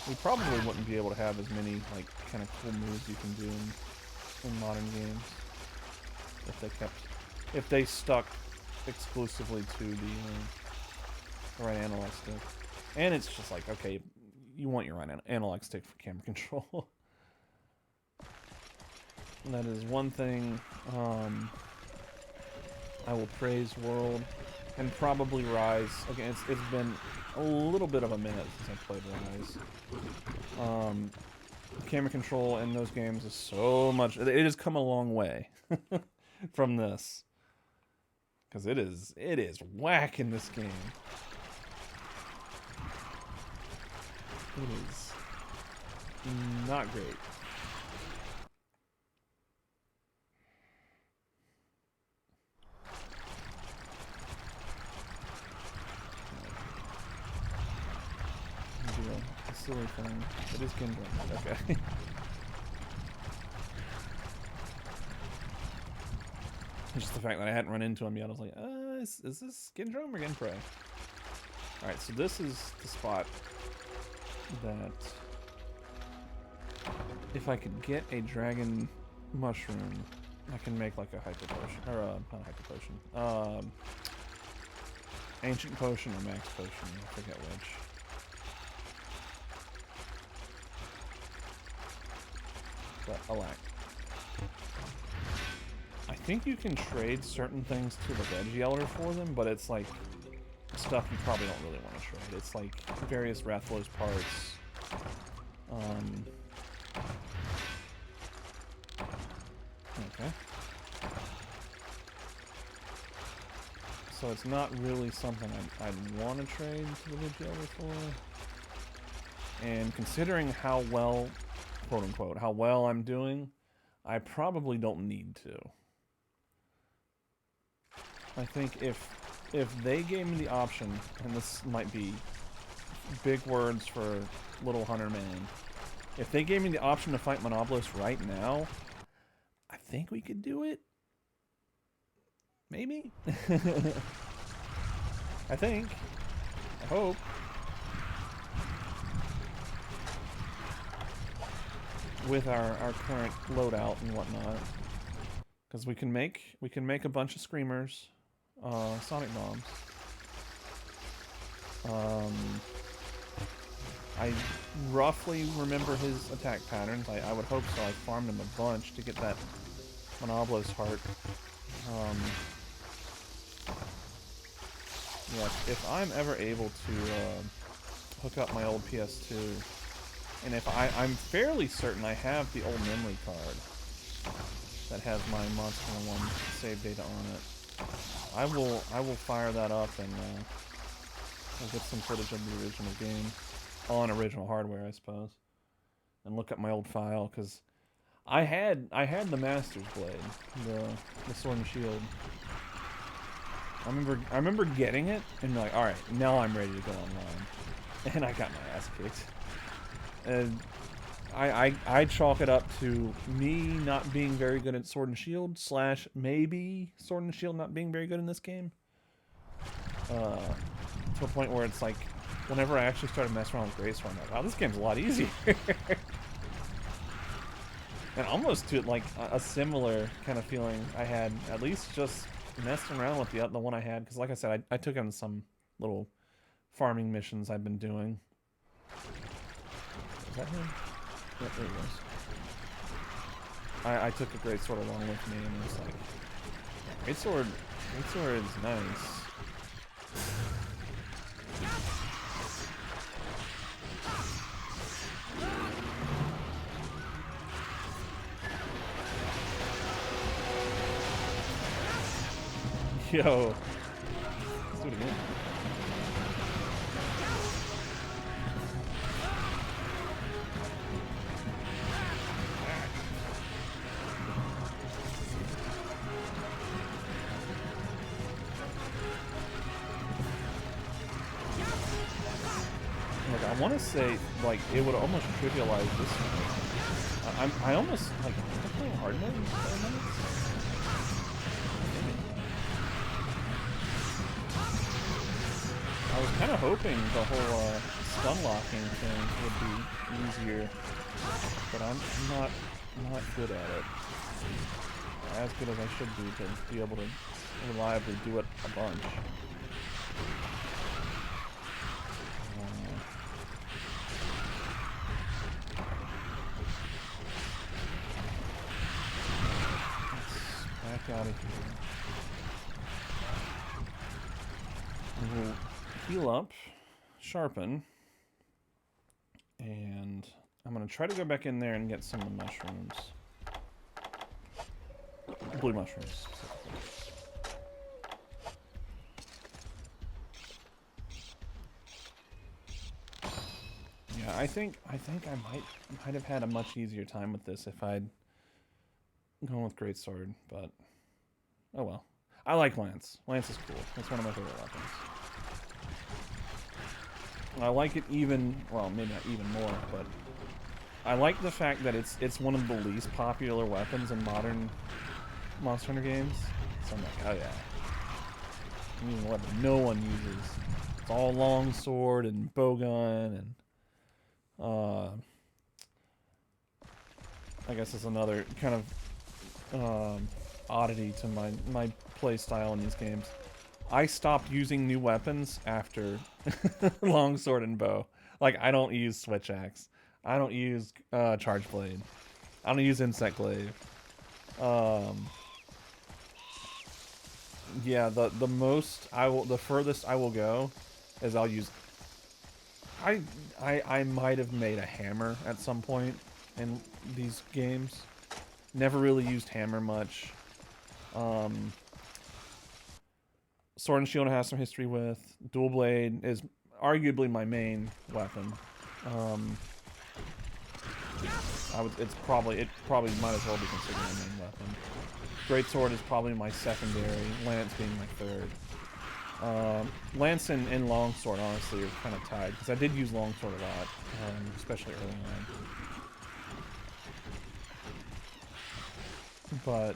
we probably wouldn't be able to have as many like kind of cool moves you can do in modern games if they stuck exclusively to the right analog stick. And it's just like, okay, you want your right analog stick for camera control. And that is one thing I will praise World, and probably Rise. Again, it's been a little bit of a minute since I played Rise. Camera control in those games is so much... It has come a long way from this. Because it is whack in this game. It is not great. silly thing. It is Gendrum. Okay. Just the fact that I hadn't run into him yet, I was like, is this Gendrum or Genpray? Alright, so this is the spot that if I could get a dragon mushroom, I can make like a hyper potion, or not a hyper potion, ancient potion or max potion, I forget which. But alack. I think you can trade certain things to the Veggie Elder for them, but it's like stuff you probably don't really want to trade. It's like various Rathalos parts. Okay. So it's not really something I'd want to trade to the Veggie Elder for. And considering how well, quote unquote, how well I'm doing, I probably don't need to. I think if they gave me the option, and this might be big words for little hunter man, if they gave me the option to fight Monobolus right now, I think we could do it. Maybe? I think. I hope. With our current loadout and whatnot. Because we can make a bunch of screamers. Sonic bombs. I roughly remember his attack patterns. I would hope so. I farmed him a bunch to get that Monobolus heart. Yeah, if I'm ever able to hook up my old PS2, and if I'm fairly certain I have the old memory card that has my Monster Hunter 1 save data on it. I will fire that up and we'll get some footage of the original game on original hardware, I suppose, and look up my old file because I had the Master's Blade, the Sword and Shield. I remember getting it and be like, all right, now I'm ready to go online, and I got my ass kicked. And I chalk it up to me not being very good at Sword and Shield / maybe Sword and Shield not being very good in this game. To a point where it's like, whenever I actually started messing around with Greatsword, I'm like, wow, this game's a lot easier. And almost to like a similar kind of feeling I had, at least just messing around with the one I had, because like I said, I took on some little farming missions I've been doing. Is that him? Yep, there he goes. I took a Greatsword along with me, and it was like, Greatsword is nice. Yo, let's do it again. I want to say, like, it would almost trivialize this one. I almost, like, I'm playing hard mode in 5 minutes? I was kind of hoping the whole stun locking thing would be easier, but I'm not good at it. As good as I should be to be able to reliably do it a bunch. Back out of here. We'll heal up, sharpen, and I'm going to try to go back in there and get some of the mushrooms. Blue mushrooms, specifically. Yeah, I think I might have had a much easier time with this if I'd gone with Greatsword, but oh well. I like Lance. Lance is cool. That's one of my favorite weapons. I like it even, well, maybe not even more, but I like the fact that it's one of the least popular weapons in modern Monster Hunter games. So I'm like, oh yeah. I'm using a weapon no one uses. It's all longsword and bowgun and I guess it's another kind of oddity to my play style in these games. I stopped using new weapons after longsword and bow. Like, I don't use switch axe. I don't use charge blade. I don't use insect glaive. Yeah, the most the furthest I will go is I'll use. I might have made a hammer at some point in these games. Never really used hammer much. Sword and shield I have some history with. Dual blade is arguably my main weapon. It probably might as well be considered my main weapon. Greatsword is probably my secondary. Lance being my third. Lance and longsword honestly are kind of tied because I did use longsword a lot, especially early on. But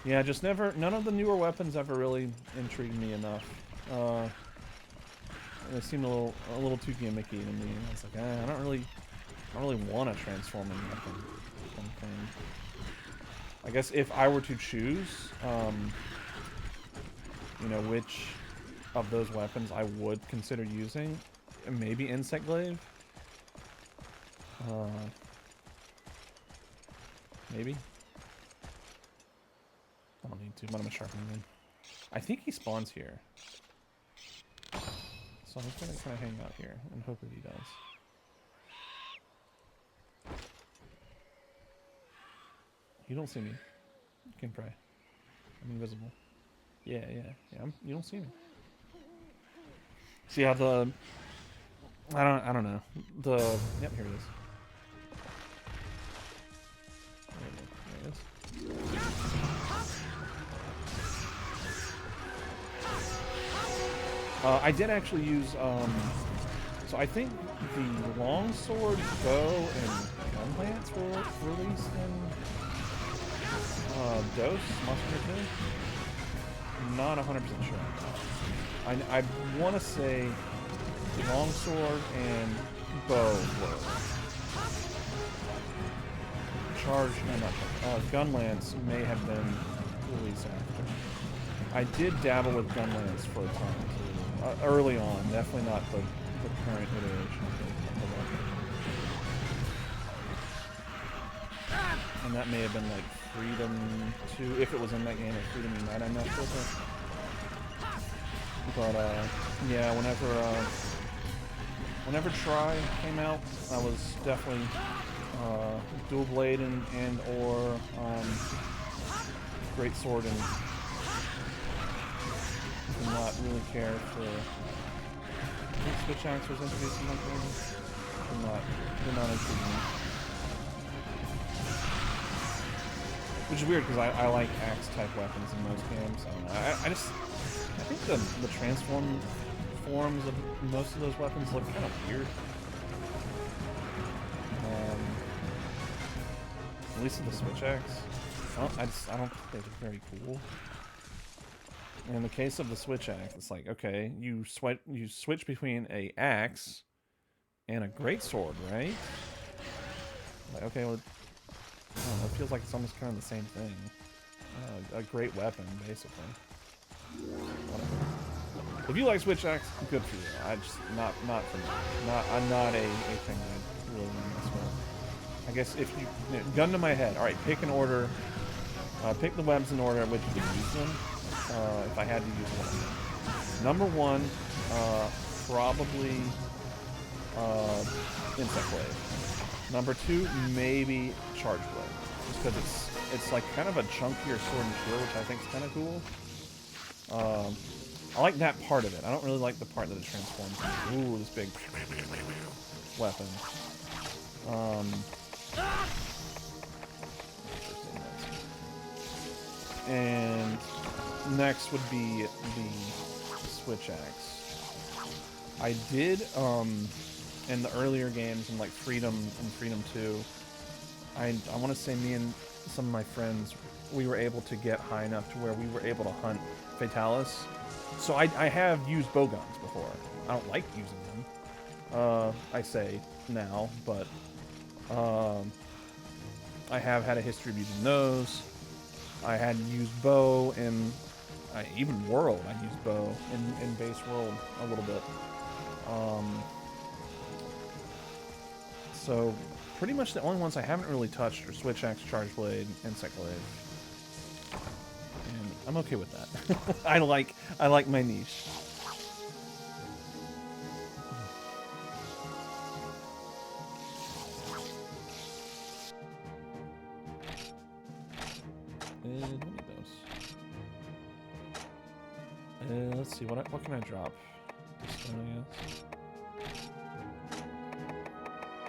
yeah, just never. None of the newer weapons ever really intrigued me enough. They seemed a little too gimmicky to me. I was like, I don't really want a transforming weapon. I guess if I were to choose, you know, which of those weapons I would consider using, maybe insect glaive. Maybe. I don't need to, but I'm gonna sharpen him in. I think he spawns here. So I'm just gonna kind of hang out here and hope that he does. You don't see me. You can pray. I'm invisible. Yeah. You don't see me. See how the... I don't know. The... Yep, here it is. There it is. I did actually use, so I think the longsword, bow, and gun lance were released in DOS, Monster Hunter 2. I'm not 100% sure. I want to say longsword and bow were. Gun lance may have been released after. I did dabble with gun lance for a time too. Early on, definitely not the current iteration of the weapon. And that may have been like Freedom 2, if it was in that game, or Freedom Unite I messed with it. But yeah, whenever Try came out, I was definitely dual blade and or great sword and did not really care for. I think switch axe was introduced in that game. Did not intrigue me. Which is weird because I like axe type weapons in most games. I think the transform forms of most of those weapons look kind of weird. At least in the switch axe. I don't think they look very cool. In the case of the switch axe, it's like, okay, you switch between a axe and a greatsword, right? Like, okay, well, I don't know, it feels like it's almost kind of the same thing. A great weapon, basically. Whatever. If you like switch axe, good for you. I just not for me. I'm not a thing that I really want to mess with. I guess if you gun to my head, all right, pick an order. Pick the webs in order in which you use them. If I had to use one. Number one, probably insect blade. Number two, maybe charge blade. Just because it's like kind of a chunkier sword and shield, which I think is kind of cool. I like that part of it. I don't really like the part that it transforms into. Ooh, this big weapon. And next would be the switch axe. I did, in the earlier games, in like Freedom and Freedom 2, I want to say me and some of my friends, we were able to get high enough to where we were able to hunt Fatalis. So I have used bowguns before. I don't like using them, I say now, but I have had a history of using those. I had used bow in even World. I used bow in base World a little bit. So pretty much the only ones I haven't really touched are Switch Axe, Charge Blade, Insect Glaive. And I'm okay with that. I like my niche. And let me those. Let's see, what can I drop? Stone, I guess.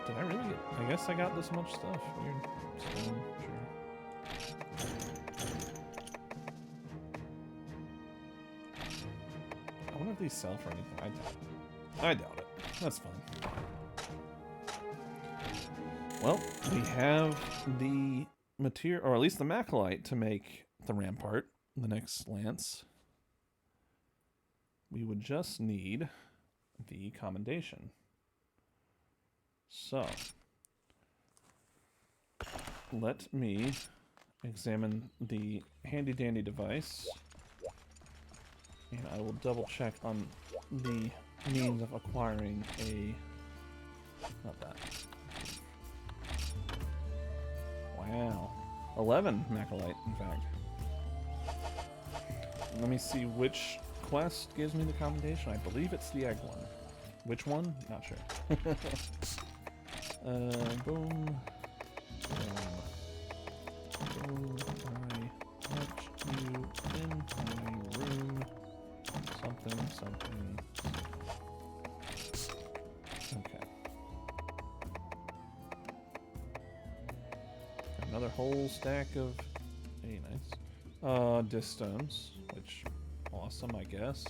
Did I really get... I guess I got this much stuff. Weird. Stone, sure. I wonder if these sell for anything. I doubt it. That's fine. Well, we have the material, or at least the Macrolite, to make the Rampart, the next lance. We would just need the Commendation. So, let me examine the handy-dandy device, and I will double-check on the means of acquiring a... not that. Wow. 11 Macrolite, in fact. Let me see which quest gives me the Commendation. I believe it's the egg one. Which one? Not sure. Boom. Boom. Boom. I let you in my room. Something, something. Okay. Another whole stack of... Hey, nice. Disc stones, which... awesome, I guess.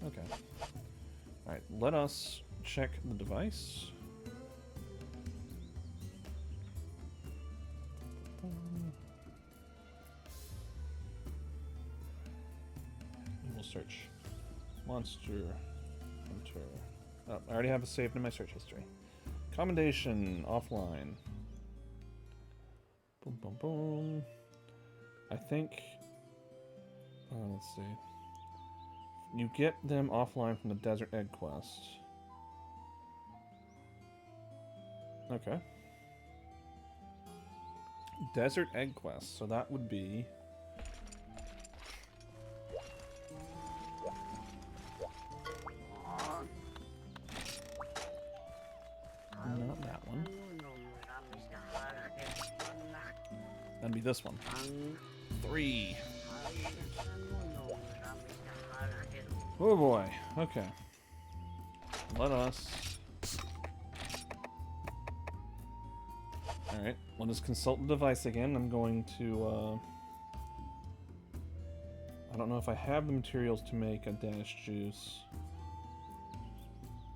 Okay. Alright, let us check the device. We'll search Monster Hunter. Oh, I already have it saved in my search history. Commendation offline. Boom, boom, boom. I think... let's see. You get them offline from the Desert Egg quest. Okay. Desert Egg quest, so that would be... not that one. That'd be this one. 3. Oh boy, okay. Let us... Alright, let us consult the device again. I'm going to, I don't know if I have the materials to make a dash juice,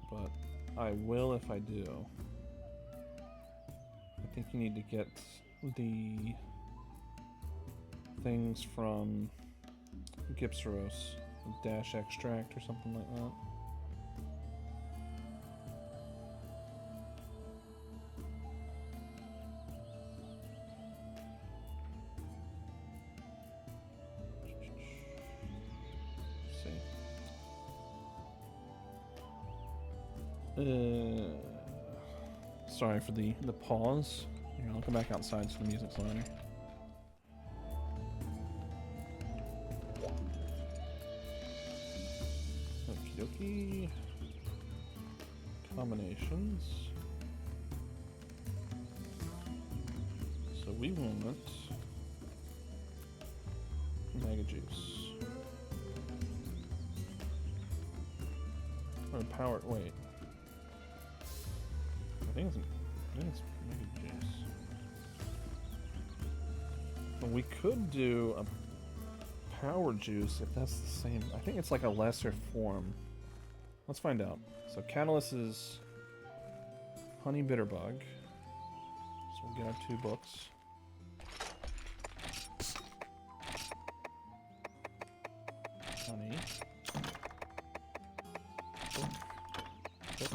but I will if I do. I think you need to get the things from Gypsyros, dash extract or something like that. Sorry for the pause. Here, I'll come back outside so the music's louder. Okie dokie. Combinations. So we want Mega Juice. Or power, wait. I think it's Mega Juice. Well, we could do a power juice, if that's the same. I think it's like a lesser form. Let's find out. So catalyst is honey bitterbug. So we'll get our 2 books. Honey. Book. Book.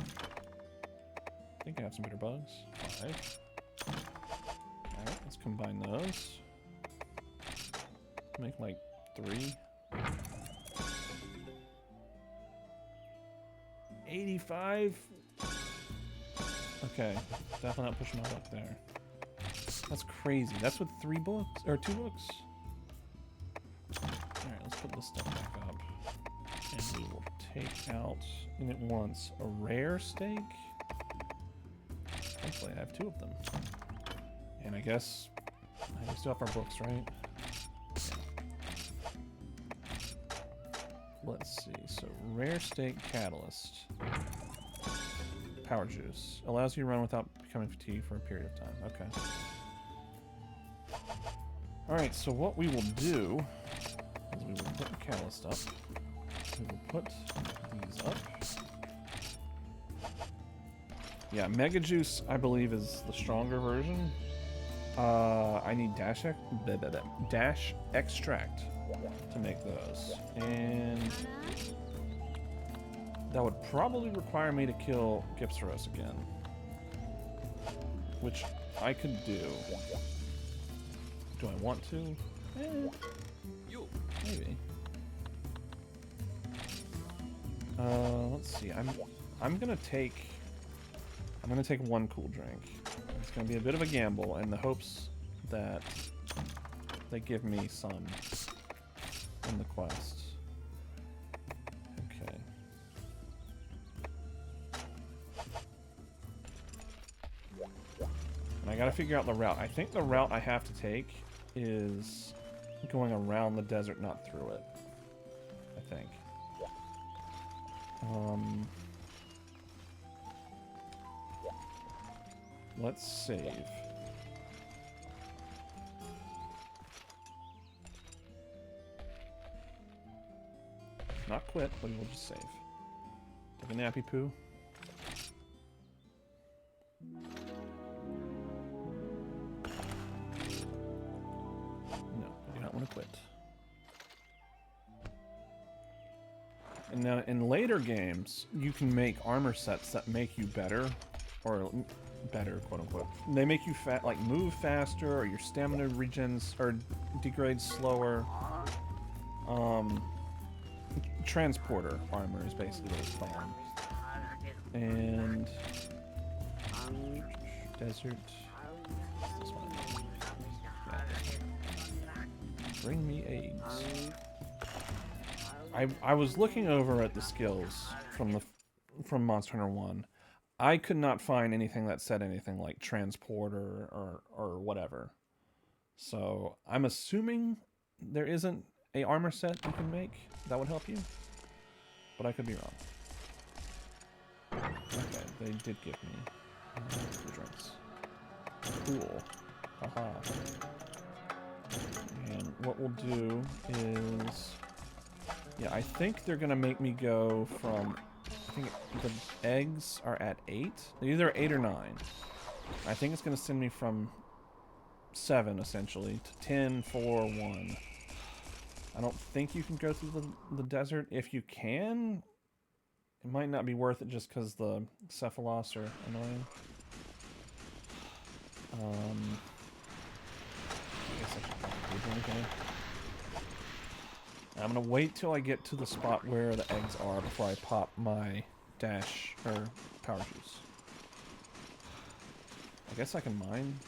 I think I have some bitterbugs. 5. Alright, let's combine those. Make like 3. 85. Okay, definitely not pushing my luck there. That's crazy. That's with 3 books or 2 books. All right, let's put this stuff back up, and we will take out in at once a rare steak. Hopefully, I have 2 of them. And I guess we still have our books, right? Let's see. So, rare steak catalyst. Power juice. Allows you to run without becoming fatigued for a period of time. Okay. Alright, so what we will do is we will put the catalyst up. We will put these up. Yeah, Mega Juice, I believe, is the stronger version. I need dash extract to make those. And that would probably require me to kill Gypsaros again. Which I could do. Do I want to? Maybe. Let's see. I'm gonna take 1 cool drink. It's gonna be a bit of a gamble in the hopes that they give me some in the quest. Okay. And I gotta figure out the route. I think the route I have to take is going around the desert, not through it. I think. Let's save. Not quit, but we'll just save. Take a nappy poo. No, I do not want to quit. And now in later games, you can make armor sets that make you better, or better, quote unquote. They make you like move faster, or your stamina regens or degrades slower. Transporter armor is basically what it's called. And desert. What's this one? Yeah. Bring me eggs. I was looking over at the skills from Monster Hunter 1. I could not find anything that said anything like transporter or whatever. So I'm assuming there isn't a armor set you can make that would help you, but I could be wrong. Okay, they did give me 2 drinks. Cool. Haha. And what we'll do is, yeah, I think they're gonna make me go from, I think the eggs are at 8. They're either 8 or 9. I think it's gonna send me from 7 essentially to 10, 4, 1. I don't think you can go through the desert. If you can, it might not be worth it just because the Cephalos are annoying. I guess I should probably do anything. I'm gonna wait till I get to the spot where the eggs are before I pop my dash or power juice. I guess I can mine.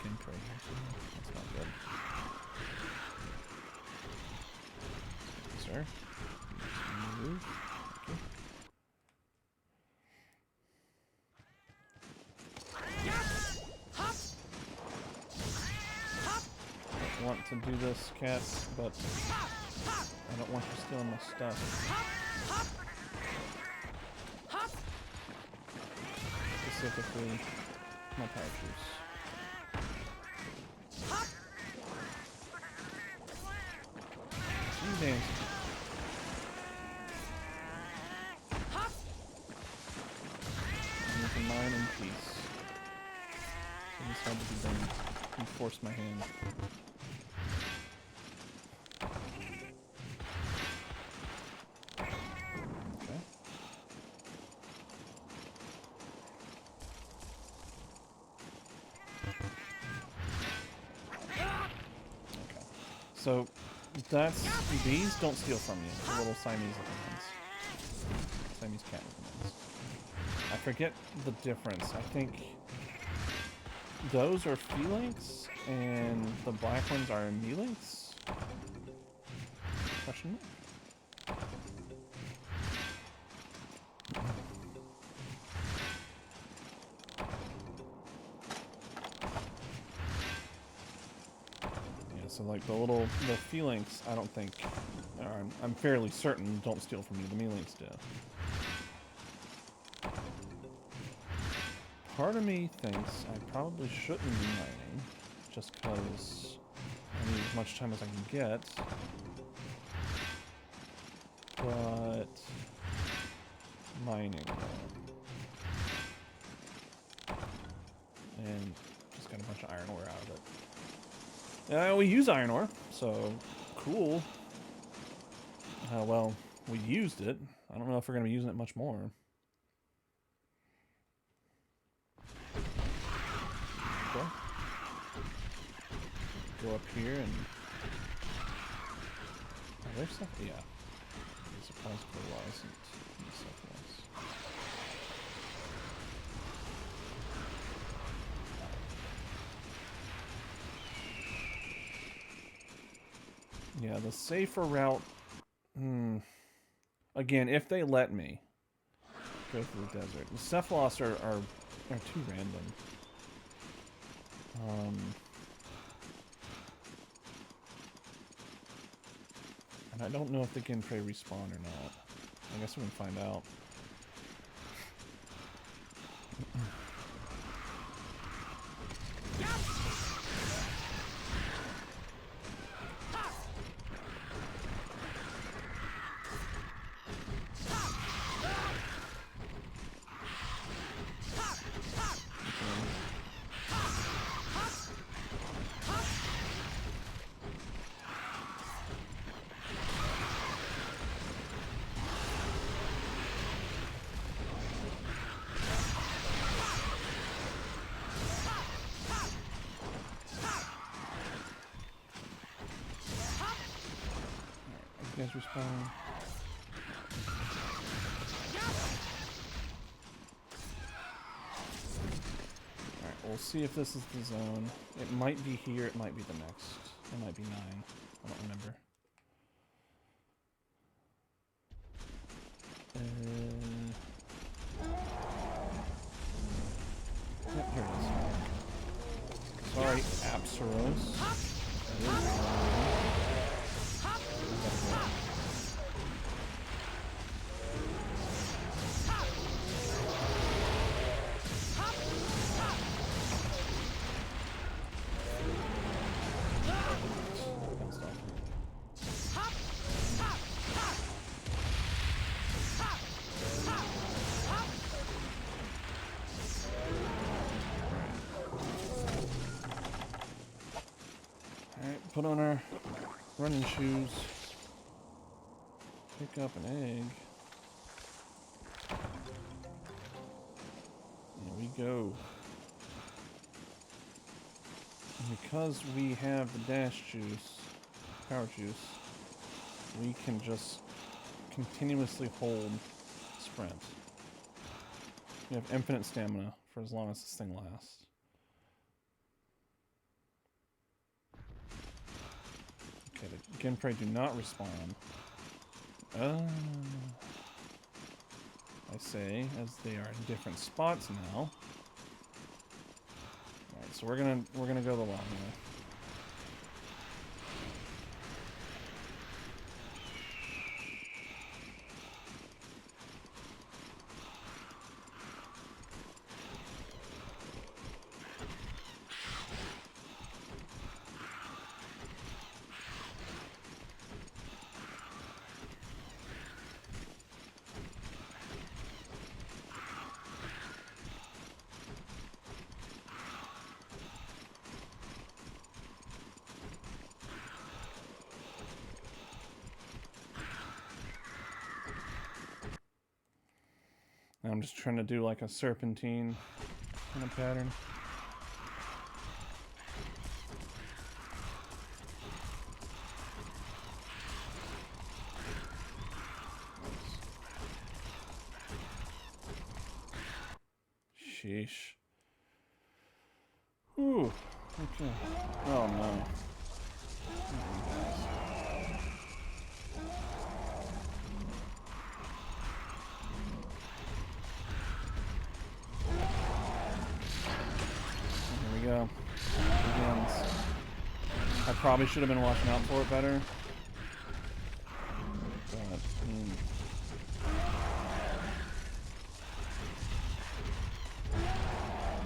That's not good. Sir? Move. I want to do this, cat, but I don't want you stealing my stuff. Specifically, my power juice. dance. And you can mine in peace. Things had to be done. You forced my hand. Okay. Okay. So that's these don't steal from you. The little Siamese looking ones. Siamese cat looking ones. I forget the difference. I think those are Felinks and the black ones are Melinks? Question mark? Yeah, so like the Felinks, I don't think, or I'm fairly certain don't steal from you. The Melinks do. Part of me thinks I probably shouldn't be mining, just because I need as much time as I can get. But mining, and just got a bunch of iron ore out of it. We use iron ore, so cool. Well, we used it. I don't know if we're gonna be using it much more. Okay. Go up here and. Oh, there's stuff. Yeah. I'm surprised for why isn't stuff else. Yeah, the safer route. Again, if they let me go through the desert, the Cephalots are too random. And I don't know if the Ginprey respawn or not. I guess we can find out. You guys respawn. Alright, we'll see if this is the zone. It might be here, it might be the next. It might be 9. I don't remember. Yep, here it is. Sorry, Apsaros. Alright, put on our running shoes. Pick up an egg. There we go. And because we have the dash juice, power juice, we can just continuously hold sprint. We have infinite stamina for as long as this thing lasts. Okay, the Ginprey do not respawn. I say, as they are in different spots now. Alright, so we're gonna go the long way. I'm just trying to do like a serpentine kind of pattern. Sheesh. Ooh, okay. Oh no. Here we go. Begins. I probably should have been watching out for it better. But,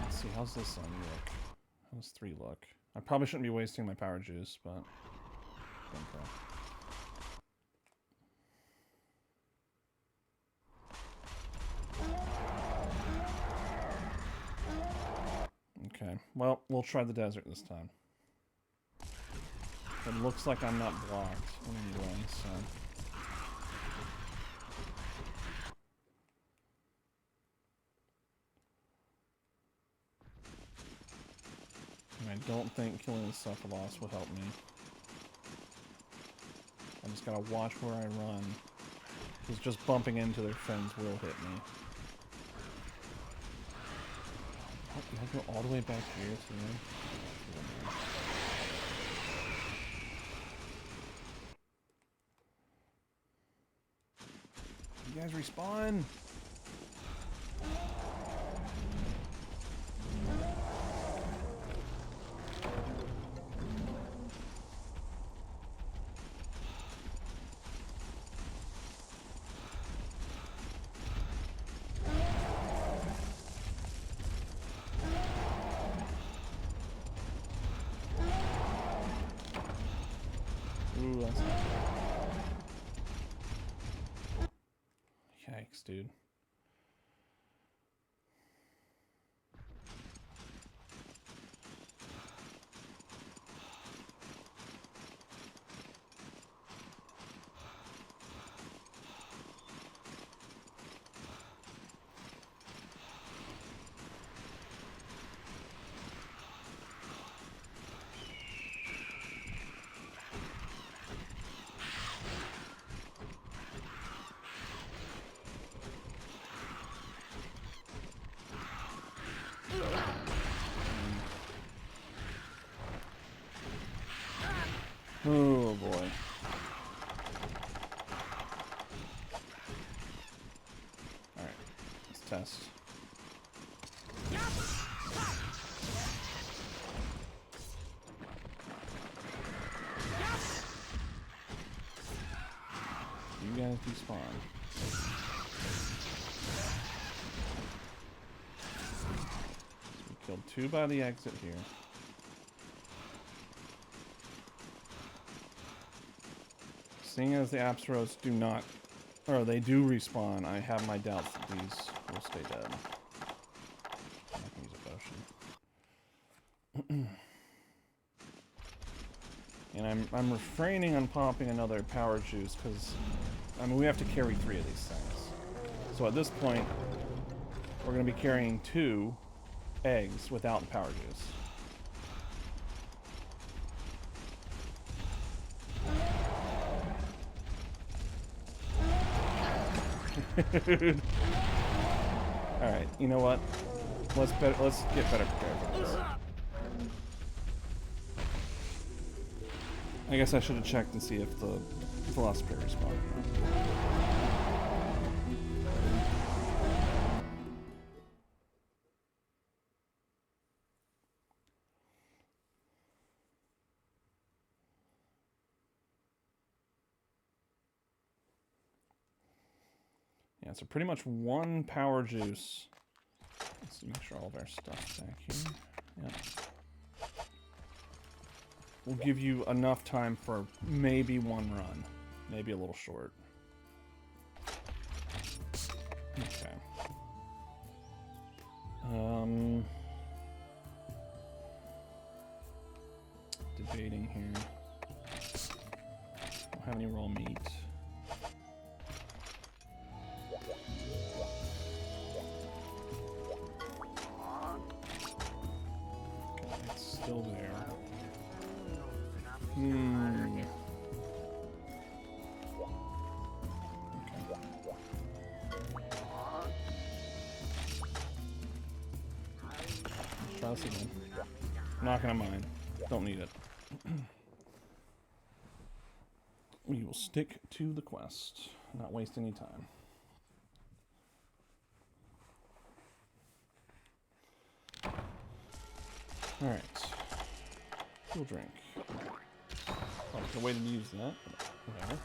let's see, how's this look? How's 3 look? I probably shouldn't be wasting my power juice, but okay, well, we'll try the desert this time. It looks like I'm not blocked anyway, so... And I don't think killing the Cephalos will help me. I just gotta watch where I run. Because just bumping into their friends will hit me. Oh, you have to go all the way back here to them? You guys respawn! Ooh, that's not good. Yikes, dude. Oh boy. Alright, let's test. You guys despawn. So we killed 2 by the exit here. Seeing as the Apsaros do not, or they do respawn, I have my doubts that these will stay dead. I can use a potion. And I'm refraining on popping another power juice because, I mean, we have to carry 3 of these things. So at this point, we're going to be carrying 2 eggs without the power juice. Alright, you know what? Let's get better prepared for this. I guess I should have checked to see if the Velocipede respawned. Yeah, so pretty much 1 power juice. Let's make sure all of our stuff's back here. Yeah. We'll give you enough time for maybe 1 run. Maybe a little short. Okay. Debating here. Don't have any raw meat. still there. Hmm. Let's try this again. I'm not gonna mind. Don't need it. We will stick to the quest, not waste any time. Alright. Cool drink. Oh, there's a way to use that. Whatever.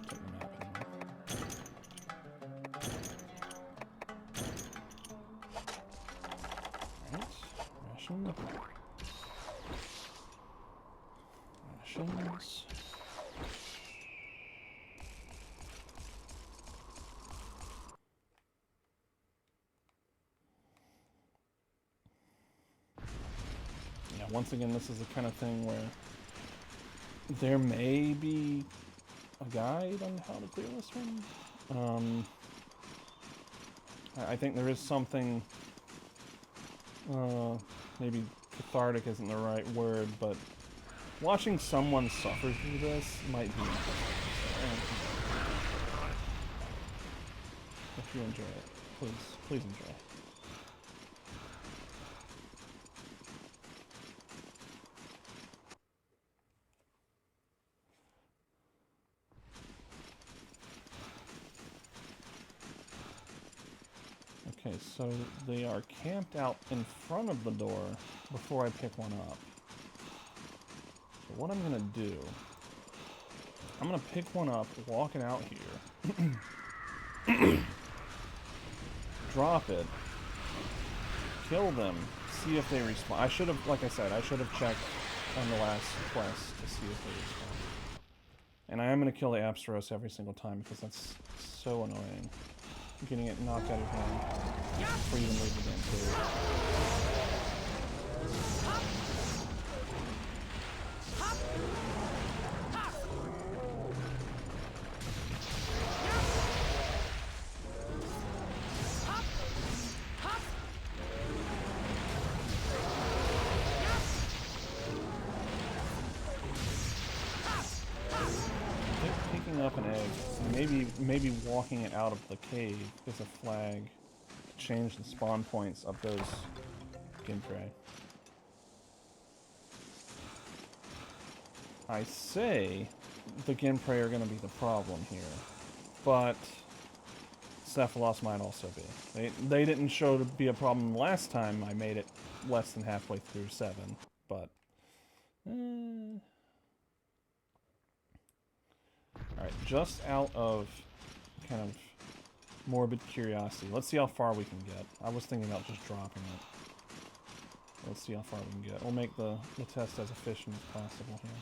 Take the map anyway. Alright. Ration. Rations. Once again, this is the kind of thing where there may be a guide on how to clear this one. I think there is something, maybe cathartic isn't the right word, but watching someone suffer through this might be interesting. If you enjoy it, please enjoy. Okay, so they are camped out in front of the door before I pick one up. So what I'm gonna do, I'm gonna pick one up, walk it out here, drop it, kill them, see if they respawn. I should have, like I said, I should have checked on the last quest to see if they respawn. And I am gonna kill the Absteros every single time because that's so annoying. Getting it knocked out of your hand before you even leave the damn cave. Picking up an egg, maybe walking it out of the cave is a flag to change the spawn points of those Ginprey. I say the Ginprey are going to be the problem here, but Cephalos might also be. They didn't show to be a problem last time I made it less than halfway through 7, but alright, just out of kind of morbid curiosity, let's see how far we can get. I was thinking about just dropping it. Let's see how far we can get. We'll make the test as efficient as possible here.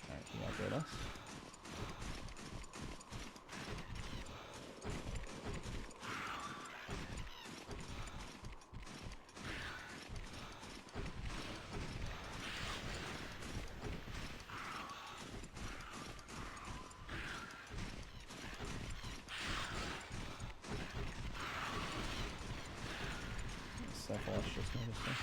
Alright, he outdid us. Cephalos just noticed it.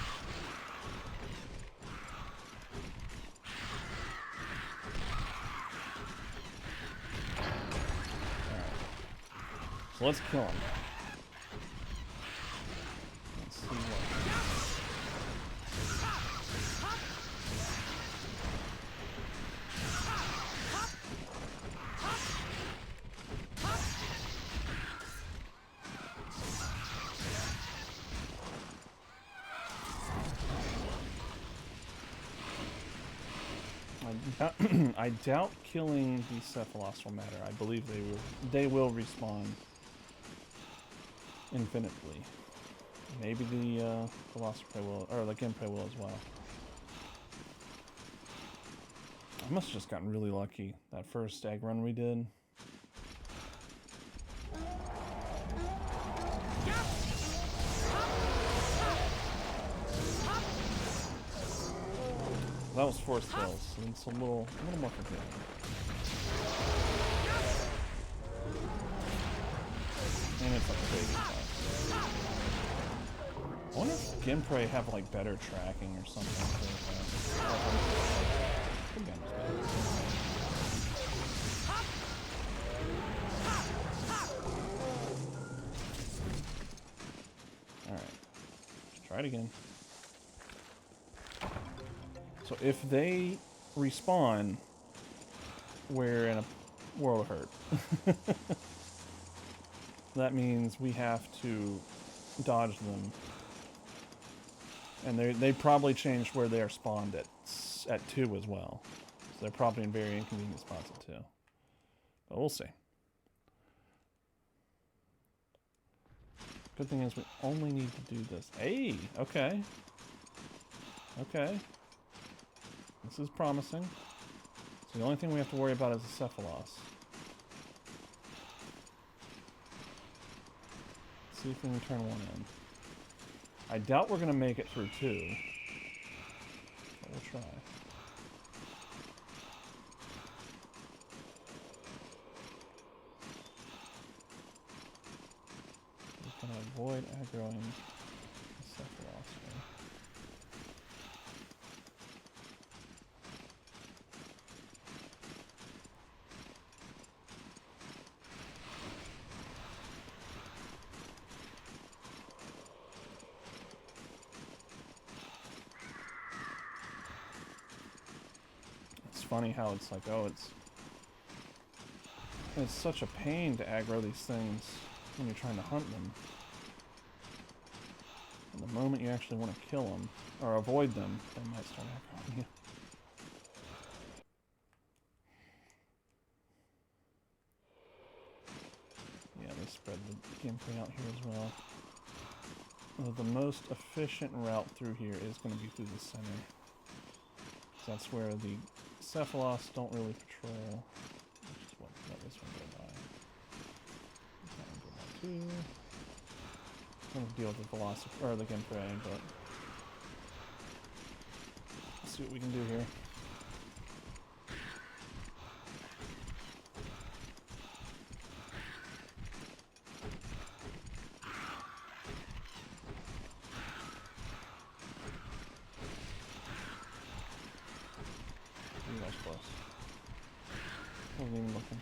Alright. So let's kill him. Let's see what. I doubt killing the Cephalos will matter. I believe they will respawn infinitely. Maybe the Velociprey will, or the Ginprey will as well. I must have just gotten really lucky that first egg run we did. That was forced kills, so it's a little more forgiving. And it's like a baby class. I wonder if Ginprey have like better tracking or something. Alright. Let's try it again. So if they respawn, we're in a world of hurt. That means we have to dodge them. And they probably changed where they are spawned at 2 as well. So they're probably in very inconvenient spots at 2. But we'll see. Good thing is we only need to do this. Hey! Okay. Okay. This is promising. So the only thing we have to worry about is the Cephalos. See if we can turn one in. I doubt we're going to make it through 2. But we'll try. We're going to avoid aggroing the Cephalos here. Funny how it's like, oh, it's such a pain to aggro these things when you're trying to hunt them. And the moment you actually want to kill them or avoid them, they might start aggroing you. Yeah, they spread the gameplay out here as well. The most efficient route through here is going to be through the center. So that's where the Cephalos don't really patrol, which is what let this one go by. That one go by too. I'm gonna deal with the Velocipede or the Ginprey, but let's see what we can do here. Wasn't even looking.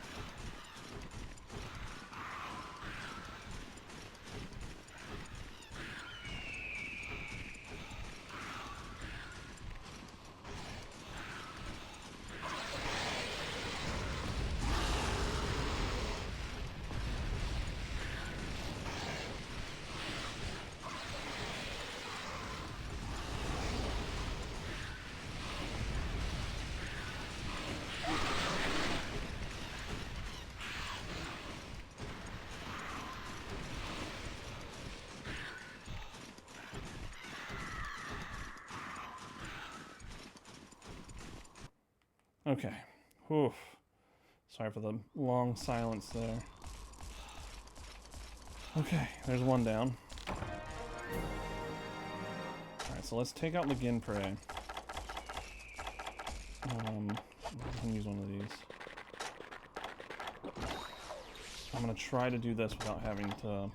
Okay. Oof. Sorry for the long silence there. Okay, there's one down. Alright, so let's take out the Ginprey. I can use one of these. I'm gonna try to do this without having to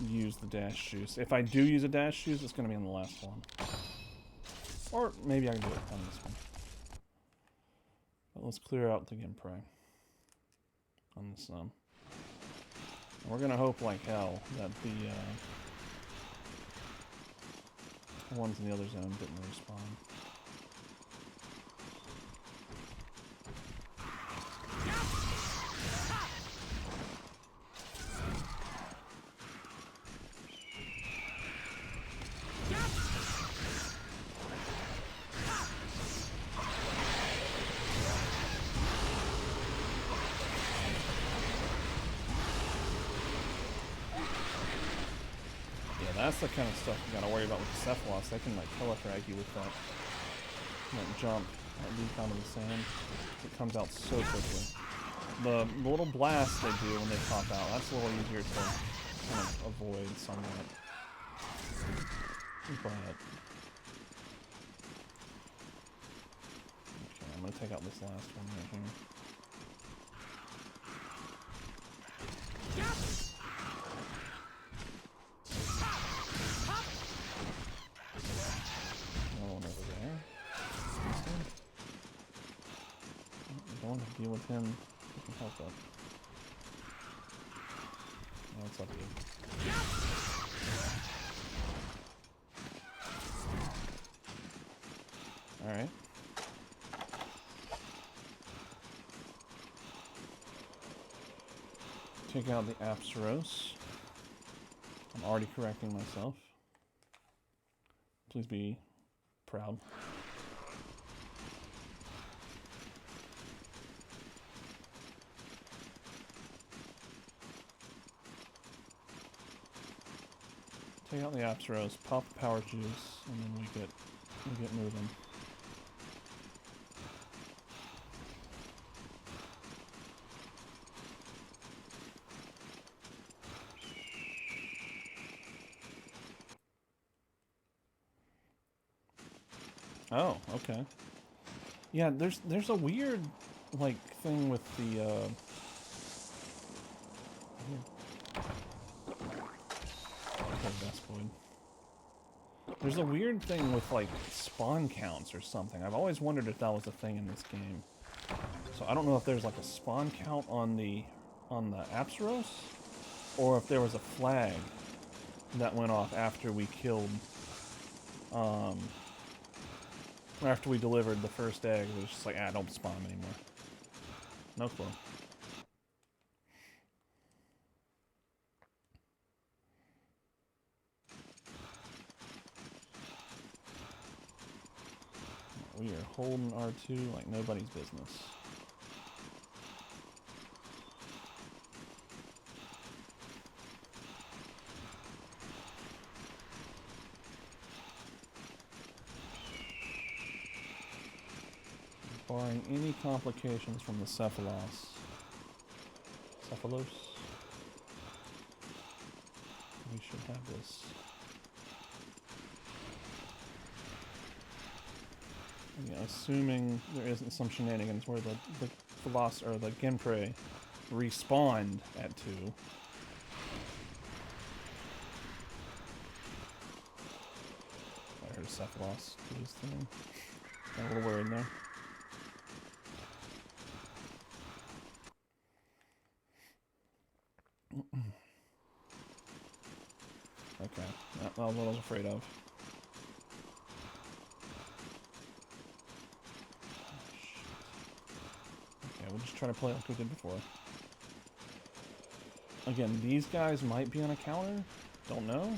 use the dash juice. If I do use a dash juice, it's gonna be on the last one. Or maybe I can do it on this one. But let's clear out the Ginprey on this and we're gonna hope like hell that the ones in the other zone didn't respawn. That's the kind of stuff you gotta worry about with the Cephalos. They can like telefrag you with that jump, that leap out of the sand. It comes out so quickly. The little blast they do when they pop out, that's a little easier to kind of avoid somewhat. But gonna take out this last one right here. Another one over there. You don't want to deal with him. You can help up. No, it's up here. Alright. Take out the Apsaros. I'm already correcting myself. Please be proud. Take out the Apsaros, pop the power juice, and then we get moving. Oh, okay. Yeah, there's a weird like thing with the there's a weird thing with like spawn counts or something. I've always wondered if that was a thing in this game. So I don't know if there's like a spawn count on the Apsaros, or if there was a flag that went off after we killed after we delivered the first egg. It was just like, don't spawn them anymore. No clue. We are holding R2 like nobody's business. Barring any complications from the Cephalos. We should have this. Yeah, assuming there isn't some shenanigans where the Genprey respawned at 2. I heard Cephalos do his thing. Got a little worried there. Okay, that was what I was afraid of. Okay, we'll just try to play like we did before. Again, these guys might be on a counter. Don't know.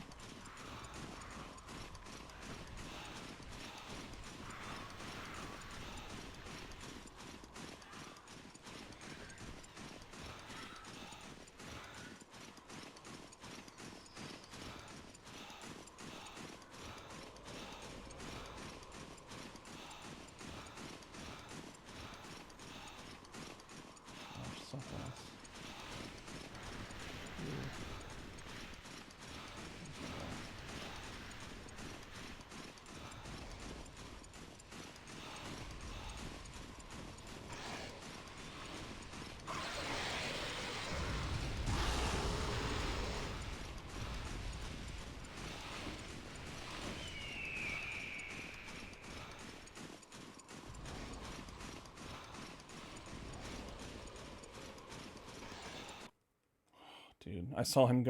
Dude, I saw him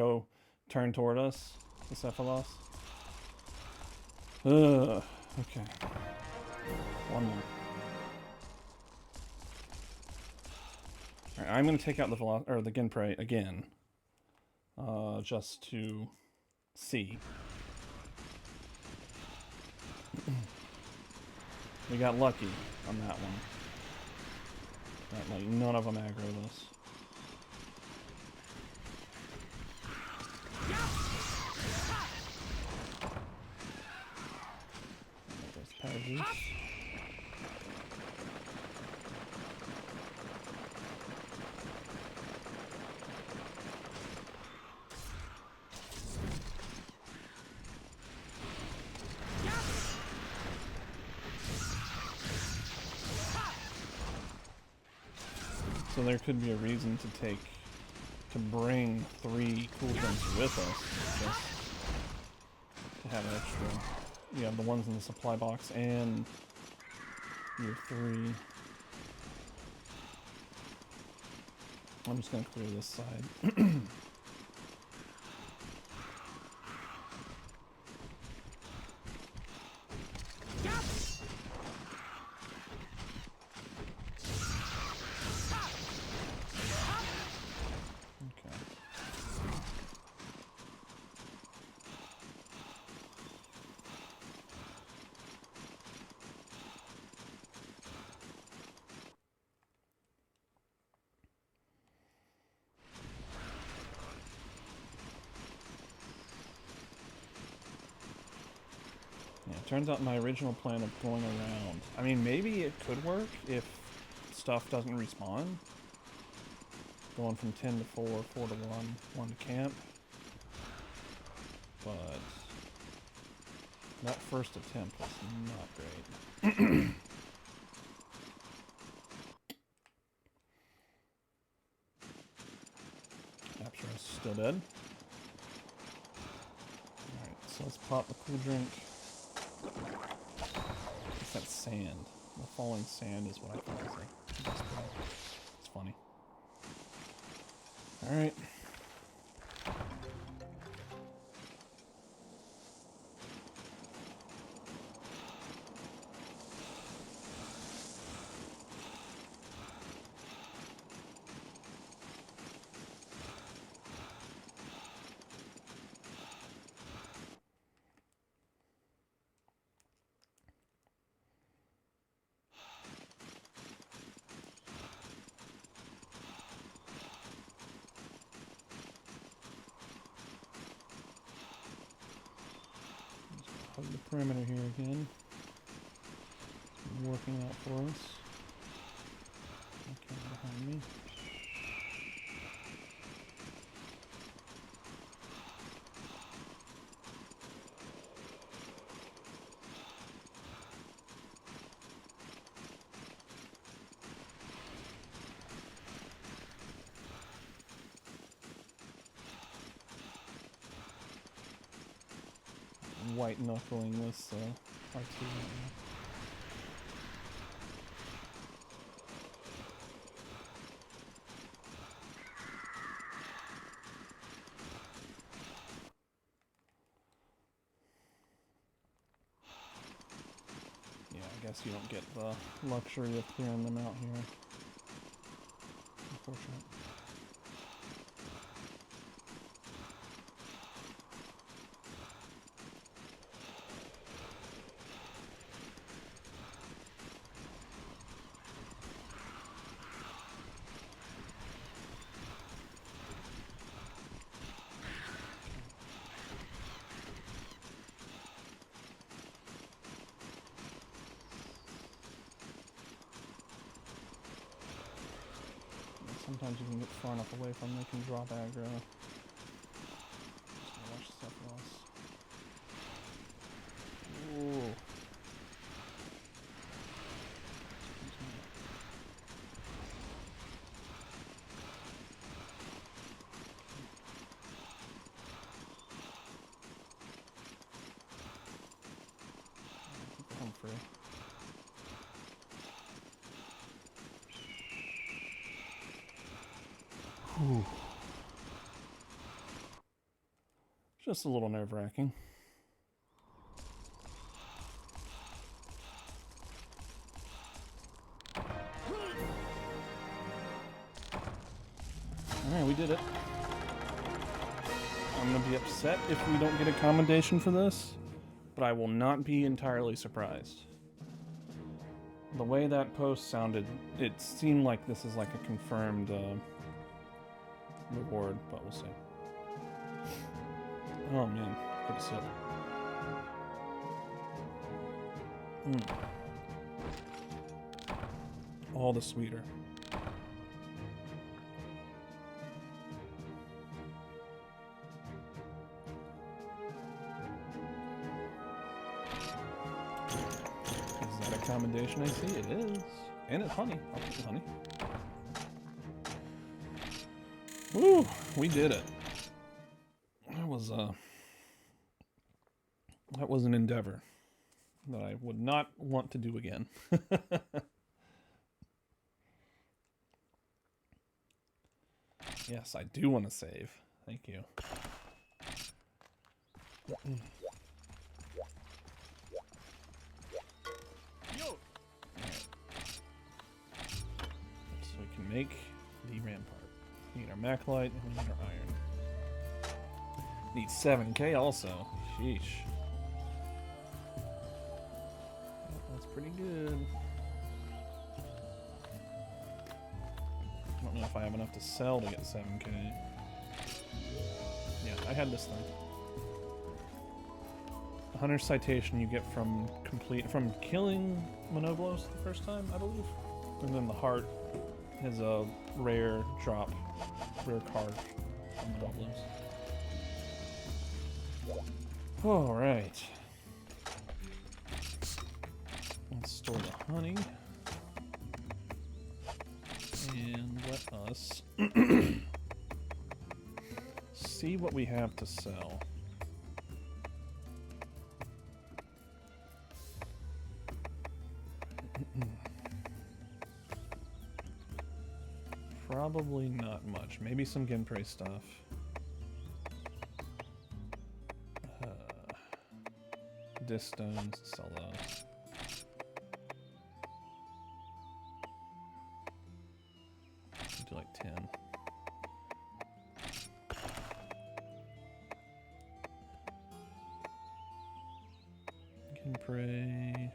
turn toward us, the Cephalos. Ugh, okay. One more. Alright, I'm gonna take out the Genprey again. Just to see. We got lucky on that one. Like, none of them aggro this. Power So there could be a reason to bring 3 cool drinks with us, just to have extra. You have the ones in the supply box and your 3. I'm just gonna clear this side. Turns out my original plan of going around, I mean, maybe it could work if stuff doesn't respawn. Going from 10 to 4, 4 to 1, 1 to camp. But that first attempt was not great. Apsara's still dead. Alright, so let's pop the cool drink. It's that sand. The falling sand is what I thought was like the best part. It's funny. Alright. The perimeter here again. Working out for us. Okay, behind me. White knuckling this R2 right now. Yeah, I guess you don't get the luxury of clearing them out here. Unfortunate. Sometimes you can get far enough away from them, they can drop aggro. Just gonna watch stuff else. Ooh. I'm free. Whew. Just a little nerve-wracking. Alright, we did it. I'm gonna be upset if we don't get a commendation for this, but I will not be entirely surprised. The way that post sounded, it seemed like this is like a confirmed reward, but we'll see. Oh man, good to sit. All the sweeter. Is that a commendation I see? It is. And it's honey. I'll take the honey. Woo! We did it. That was an endeavor that I would not want to do again. Yes, I do want to save. Thank you. Right. So we can make the rampart. We need our maclite and we need our iron. Need 7k also. Sheesh. That's pretty good. I don't know if I have enough to sell to get 7k. Yeah, I had this thing. The Hunter's Citation you get from killing Monoblos the first time, I believe. And then the heart is a rare card from Monoblos. Alright. Let's store the honey. And let us see what we have to sell. Probably not much. Maybe some Ginprey stuff. Disc stones, sell those. Do like 10. Ginprey.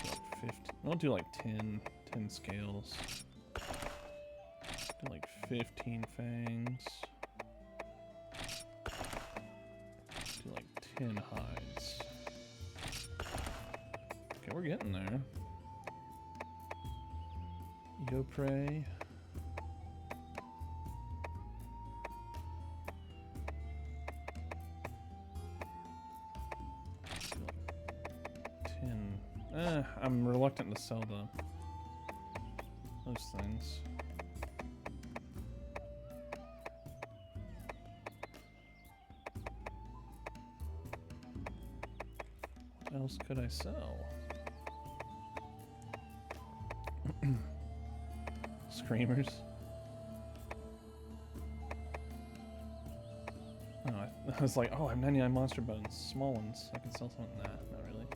Like 50. I'll do like 10 scales. Do like 15 fangs. Do like 10 hides. Okay, we're getting there. Go pray. I'm reluctant to sell those things. What else could I sell? Screamers. Oh, I was like, oh, I have 99 monster bones, small ones. I can sell something. Nah, not really.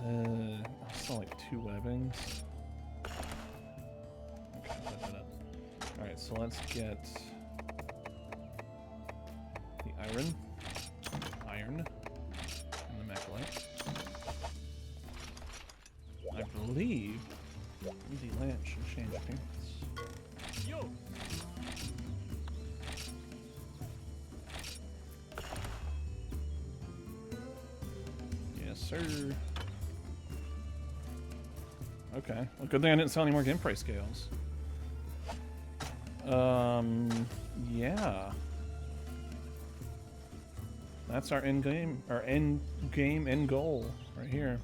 I'll sell like 2 webbings. Okay, that did it. Alright, so let's get the iron, and the macrolite. I believe the lance should change appearance. Yo! Yes, sir. Okay. Well, good thing I didn't sell any more Ginprey scales. Yeah. That's our end goal right here.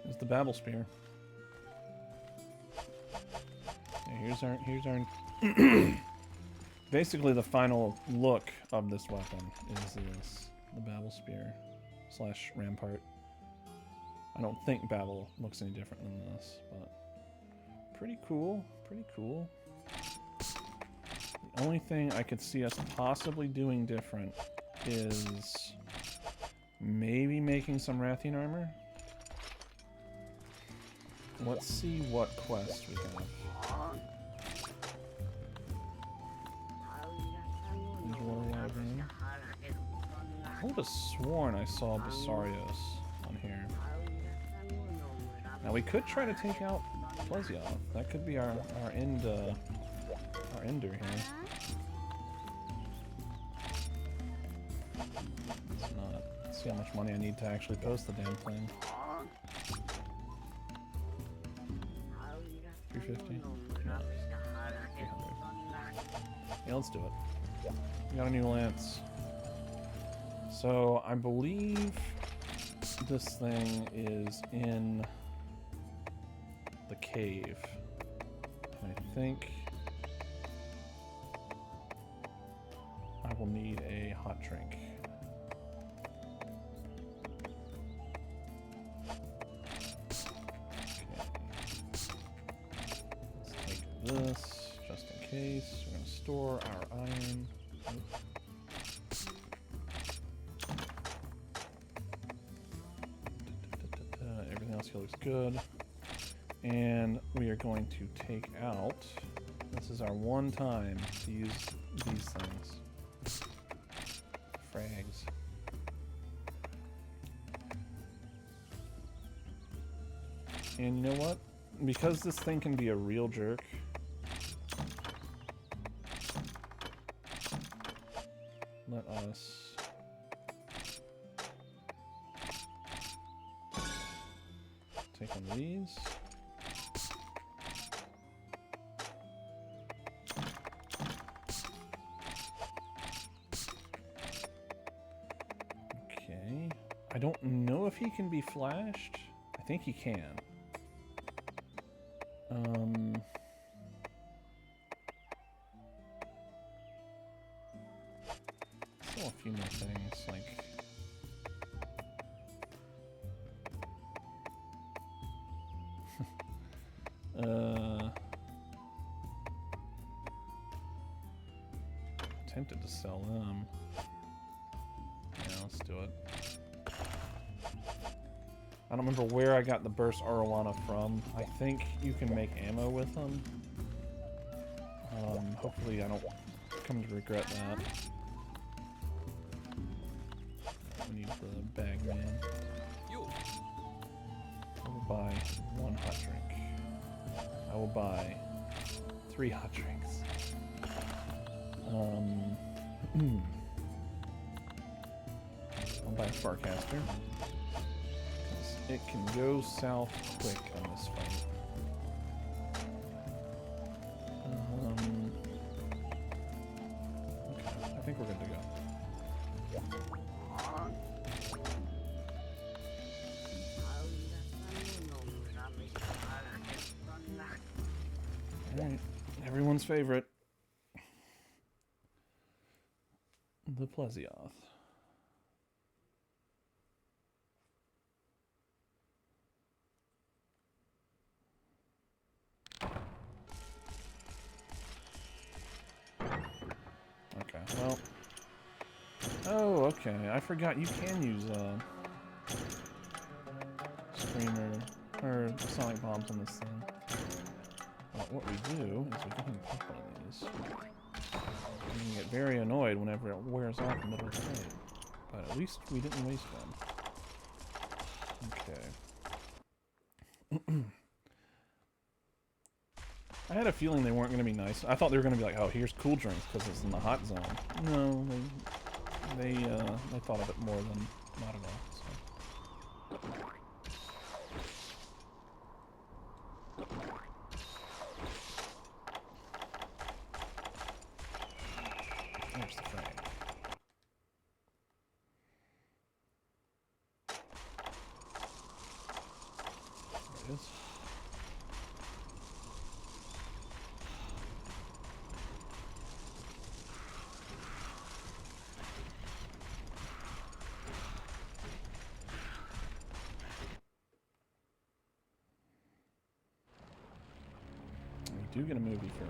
Is the Babel Spear. Yeah, here's our basically the final look of this weapon is this, the Babel Spear / Rampart. I don't think Babel looks any different than this, but pretty cool, pretty cool. The only thing I could see us possibly doing different is maybe making some Rathian armor. Let's see what quest we have. I would have sworn I saw Basarios on here. Now we could try to take out Plesioth. That could be our ender here. It's not. Let's see how much money I need to actually post the damn thing. 350? No. 300. Yeah, let's do it. We got a new lance. So I believe this thing is in the cave. And I think I will need a hot drink. This, just in case. We're going to store our iron. Everything else here looks good. And we are going to take out... This is our one time to use these things. Frags. And you know what? Because this thing can be a real jerk, let us take one of these. Okay. I don't know if he can be flashed. I think he can. Still a few more things, like... Tempted to sell them. Yeah, let's do it. I don't remember where I got the burst arowana from. I think you can make ammo with them. Hopefully I don't come to regret that. We need the bag man. I will buy one hot drink. I will buy 3 hot drinks. I'll buy a Farcaster. It can go south quick on this fight. Okay, I think we're good to go. Alright, everyone's favorite. The Plesioth. Okay, well... Oh, okay. I forgot you can use, Screamer, or Sonic Bombs on this thing. Well, what we do is we go ahead and pop one of these. And you get very annoyed whenever it wears off in the middle of the fight. But at least we didn't waste one. Okay. I had a feeling they weren't going to be nice. I thought they were going to be like, oh, here's cool drinks because it's in the hot zone. No, they thought of it more than not at all. So. There's the frag. There it is. We do get a movie for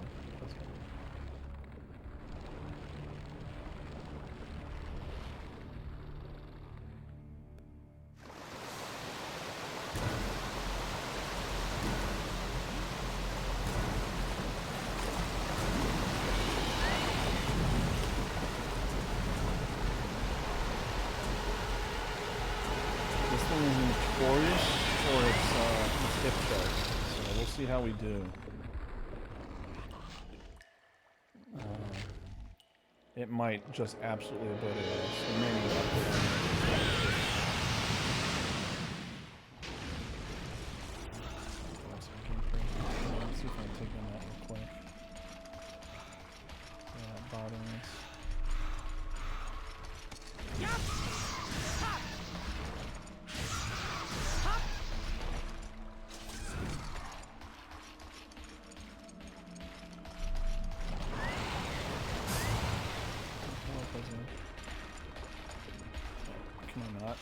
this thing is notorious for its hip chart, so we'll see how we do. It might just absolutely obliterate us. We may need to upgrade it. Let's see if I can take them out real quick. Yeah, that bothering us. Can I not?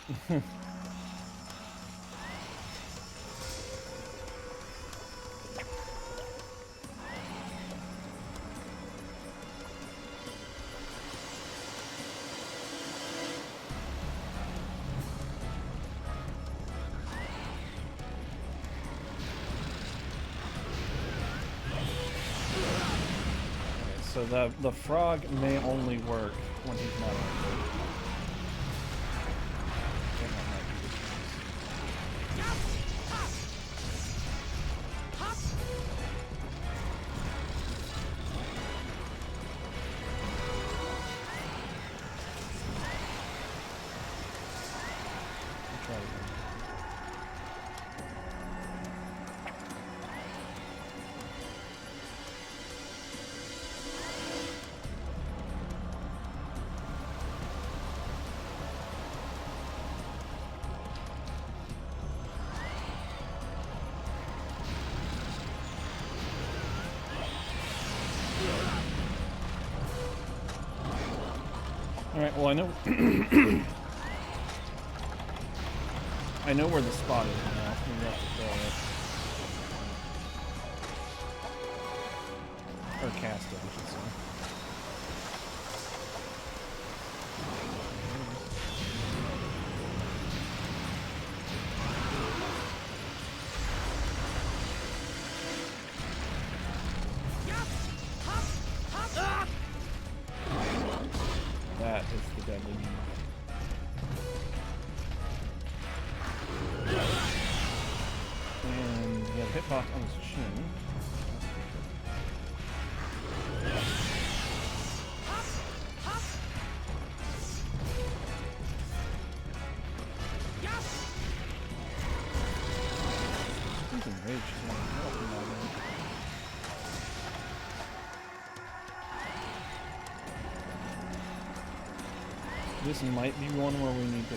So the frog may only work when he's not on board. Alright, well I know I know where the spot is now. Maybe I have to throw it. Or cast it, I should say. That is the deadly move. And he has a hitbox on his chin. He's enraged. This might be one where we need to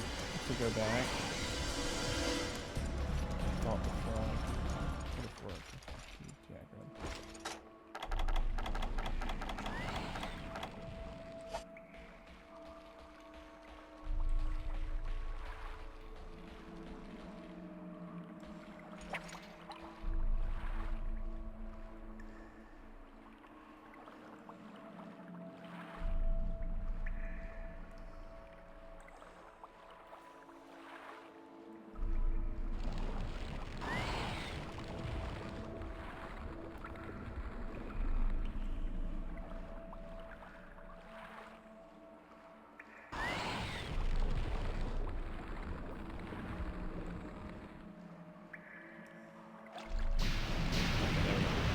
go back. Thought the frog would have worked. Yeah, good.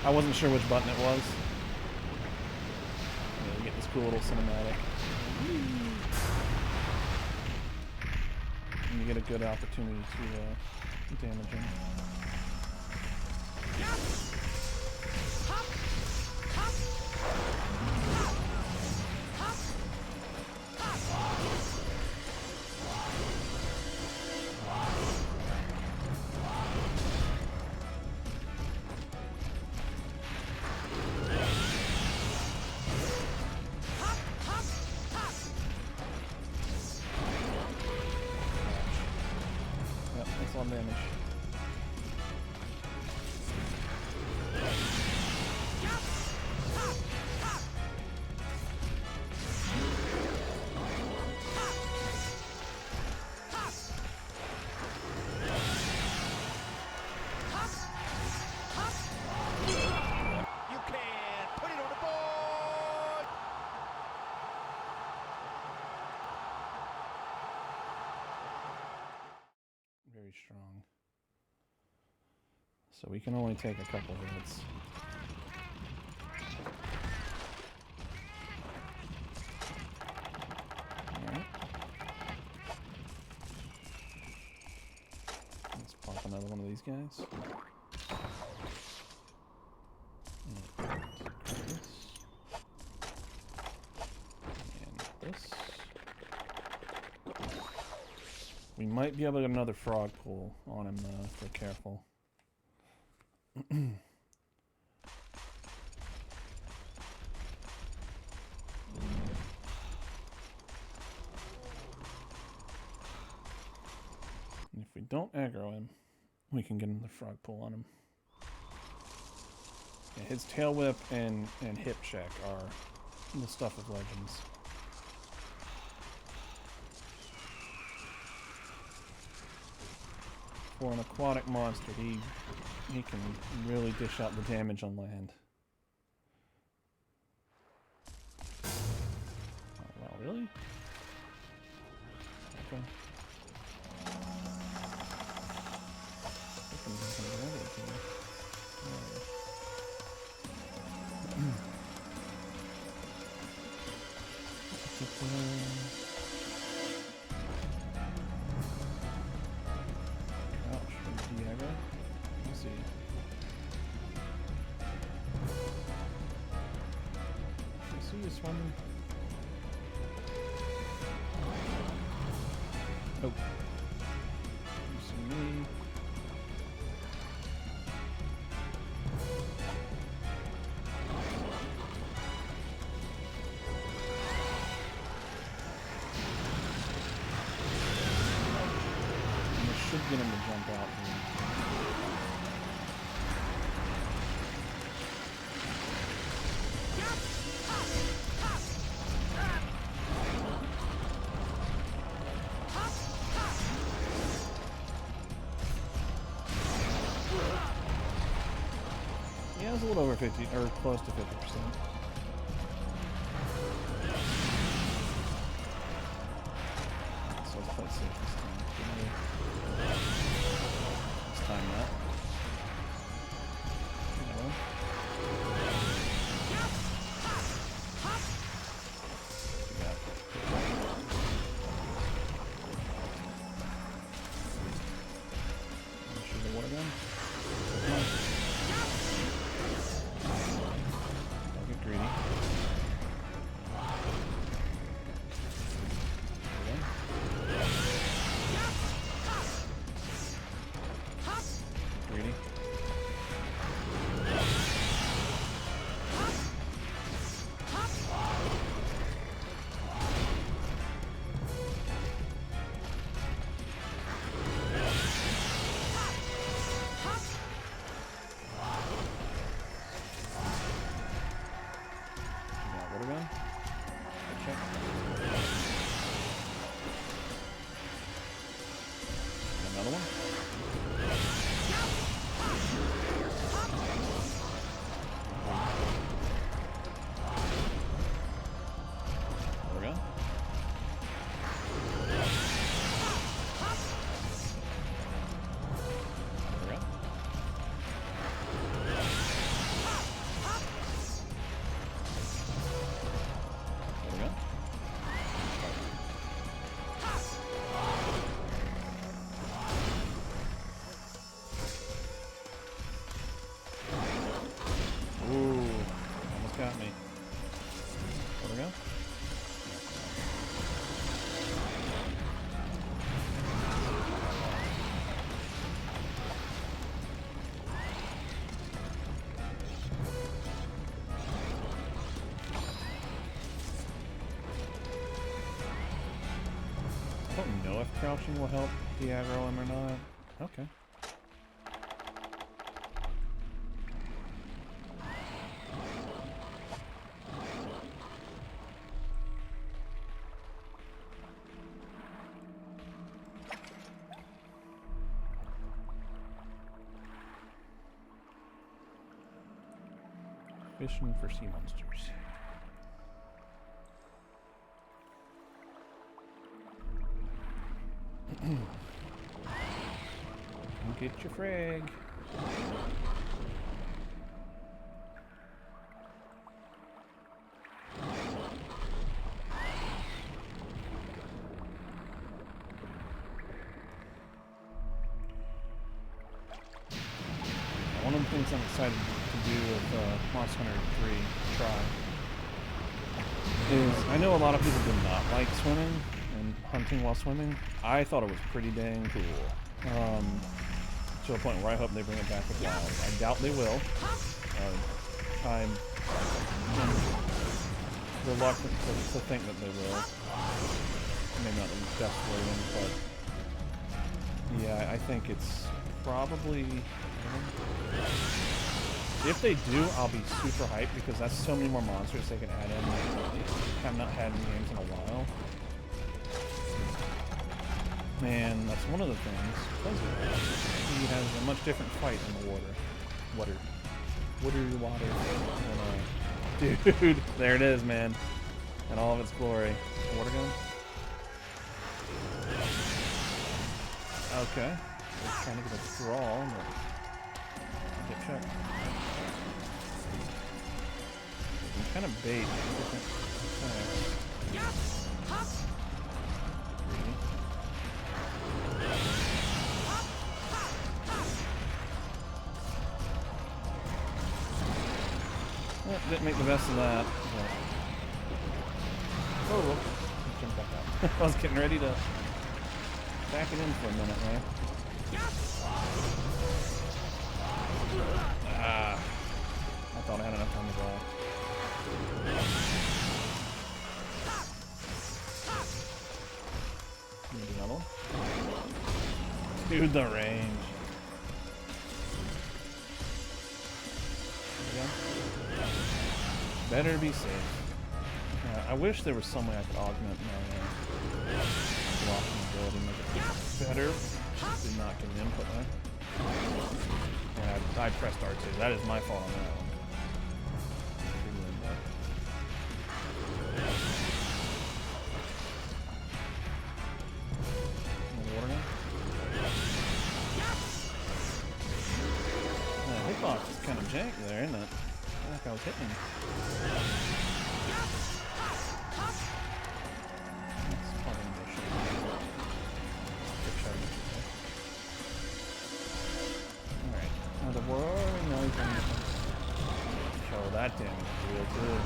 I wasn't sure which button it was. Yeah, you get this cool little cinematic. And you get a good opportunity to damage him. Damage. You can put it on the board. Very strong. So we can only take a couple hits. Alright. Let's pop another one of these guys. And this. We might be able to get another frog pull on him though, if we're careful. don't aggro him. We can get him the frog pull on him. Yeah, his tail whip and hip check are the stuff of legends. For an aquatic monster, he can really dish out the damage on land. Oh, wow, really? Okay. Ouch, Diego. Let's see. I see you swimming. Oh. You see me. Should get him to jump out here. Yeah, it's a little over 50, or close to 50%. So let's play safe this time. Let's time that. No. Yeah. Shoot the water gun. Don't get greedy. Greedy. Water gun? Check. Another one? Water gun? Water gun? Ooh, almost got me. There we go. I don't know if crouching will help de-aggro him or not. Okay. Fishing for sea monsters. Come get your frag. One of the things I'm excited to do with Monster Hunter 3 try is I know a lot of people do not like swimming and hunting while swimming. I thought it was pretty dang cool. To a point where I hope they bring it back with Wild. I doubt they will. I'm reluctant to think that they will. Maybe not the best wording, but Yeah, I think it's probably... If they do, I'll be super hyped because that's so many more monsters they can add in that I have not had in games in a while. And that's one of the things. He has a much different fight in the water. Water. Dude, there it is, man. In all of its glory. Water gun? Okay. We're trying to get a draw, but get checked. I'm kind of bait. Well, didn't make the best of that. But... Oh, jump back out. I was getting ready to back it in for a minute, right? Ah, I thought I had enough time to draw. Maybe another one. Dude, the range. There we go. Better be safe. I wish there was some way I could augment my blocking ability and make it better. Just did not get an input there. And I pressed R2. That is my fault on that one. Water now? The hitbox is kind of janky there, isn't it? I feel like I was hitting him. That damage is real good.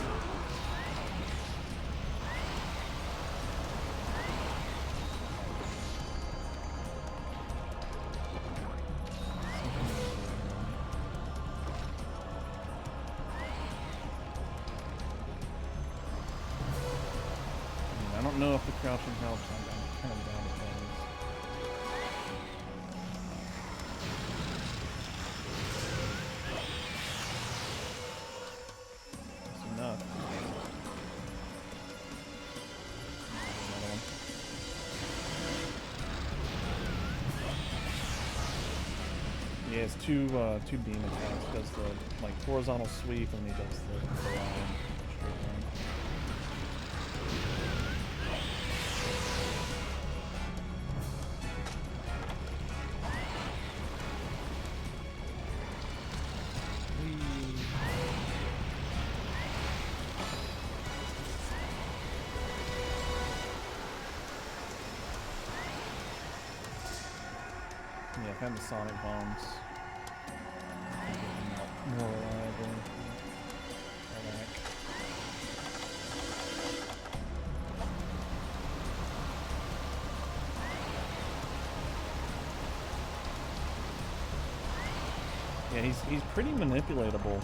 I don't know if the crouching helps. I'm kind of down with things. Yeah, it's two beam attacks. He does the horizontal sweep, and he does the line, straight line. Yeah, I've had the sonic bombs. More reliable. Yeah, he's pretty manipulatable.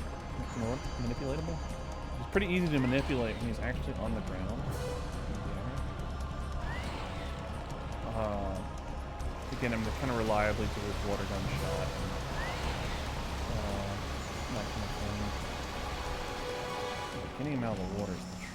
Manipulatable? He's pretty easy to manipulate when he's actually on the ground. To get him to kind of reliably do his water gun shot and that kind of thing. Getting him out of the water is the trick.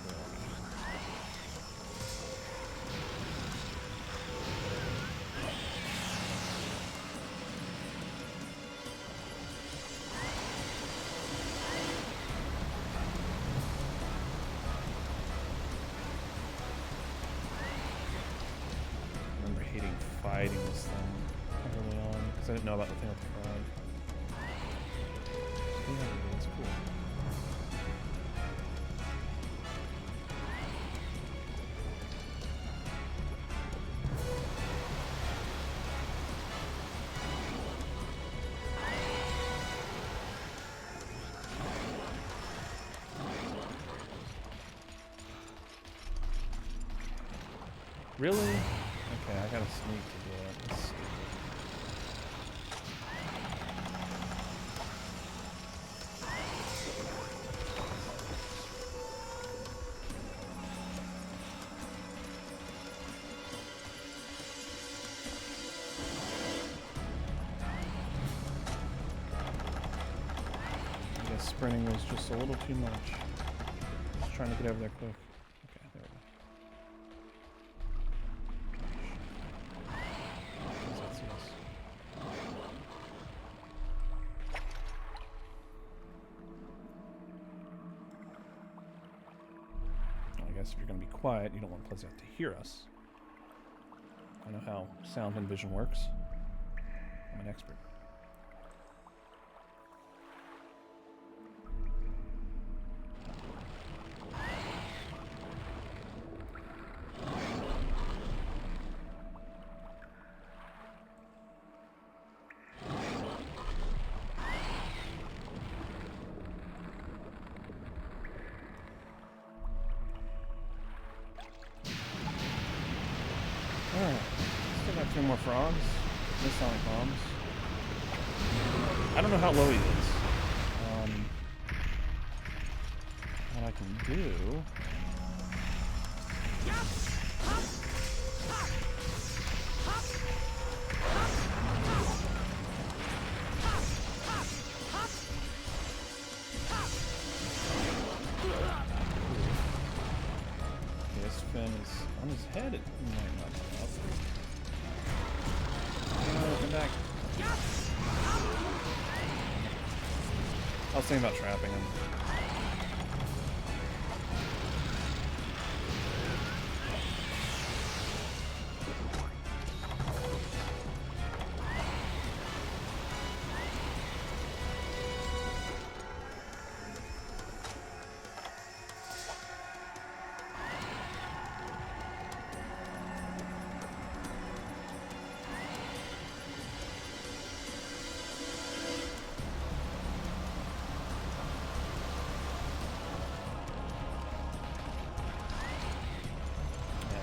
Fighting this thing early on because I didn't know about the thing with the frog. Yeah, it's cool. Really? Okay, I gotta sneak to do it. That's stupid. sprinting was just a little too much. Just trying to get over there quick. Okay, there we go. That's yes. I guess if you're going to be quiet, you don't want Pleasant to hear us. I know how sound and vision works. I'm an expert. Alright, still got 2 more frogs. No sonic bombs. I don't know how low he is. What I can do... This fin is on his head. It might not come up. Come back. I was thinking about trapping him.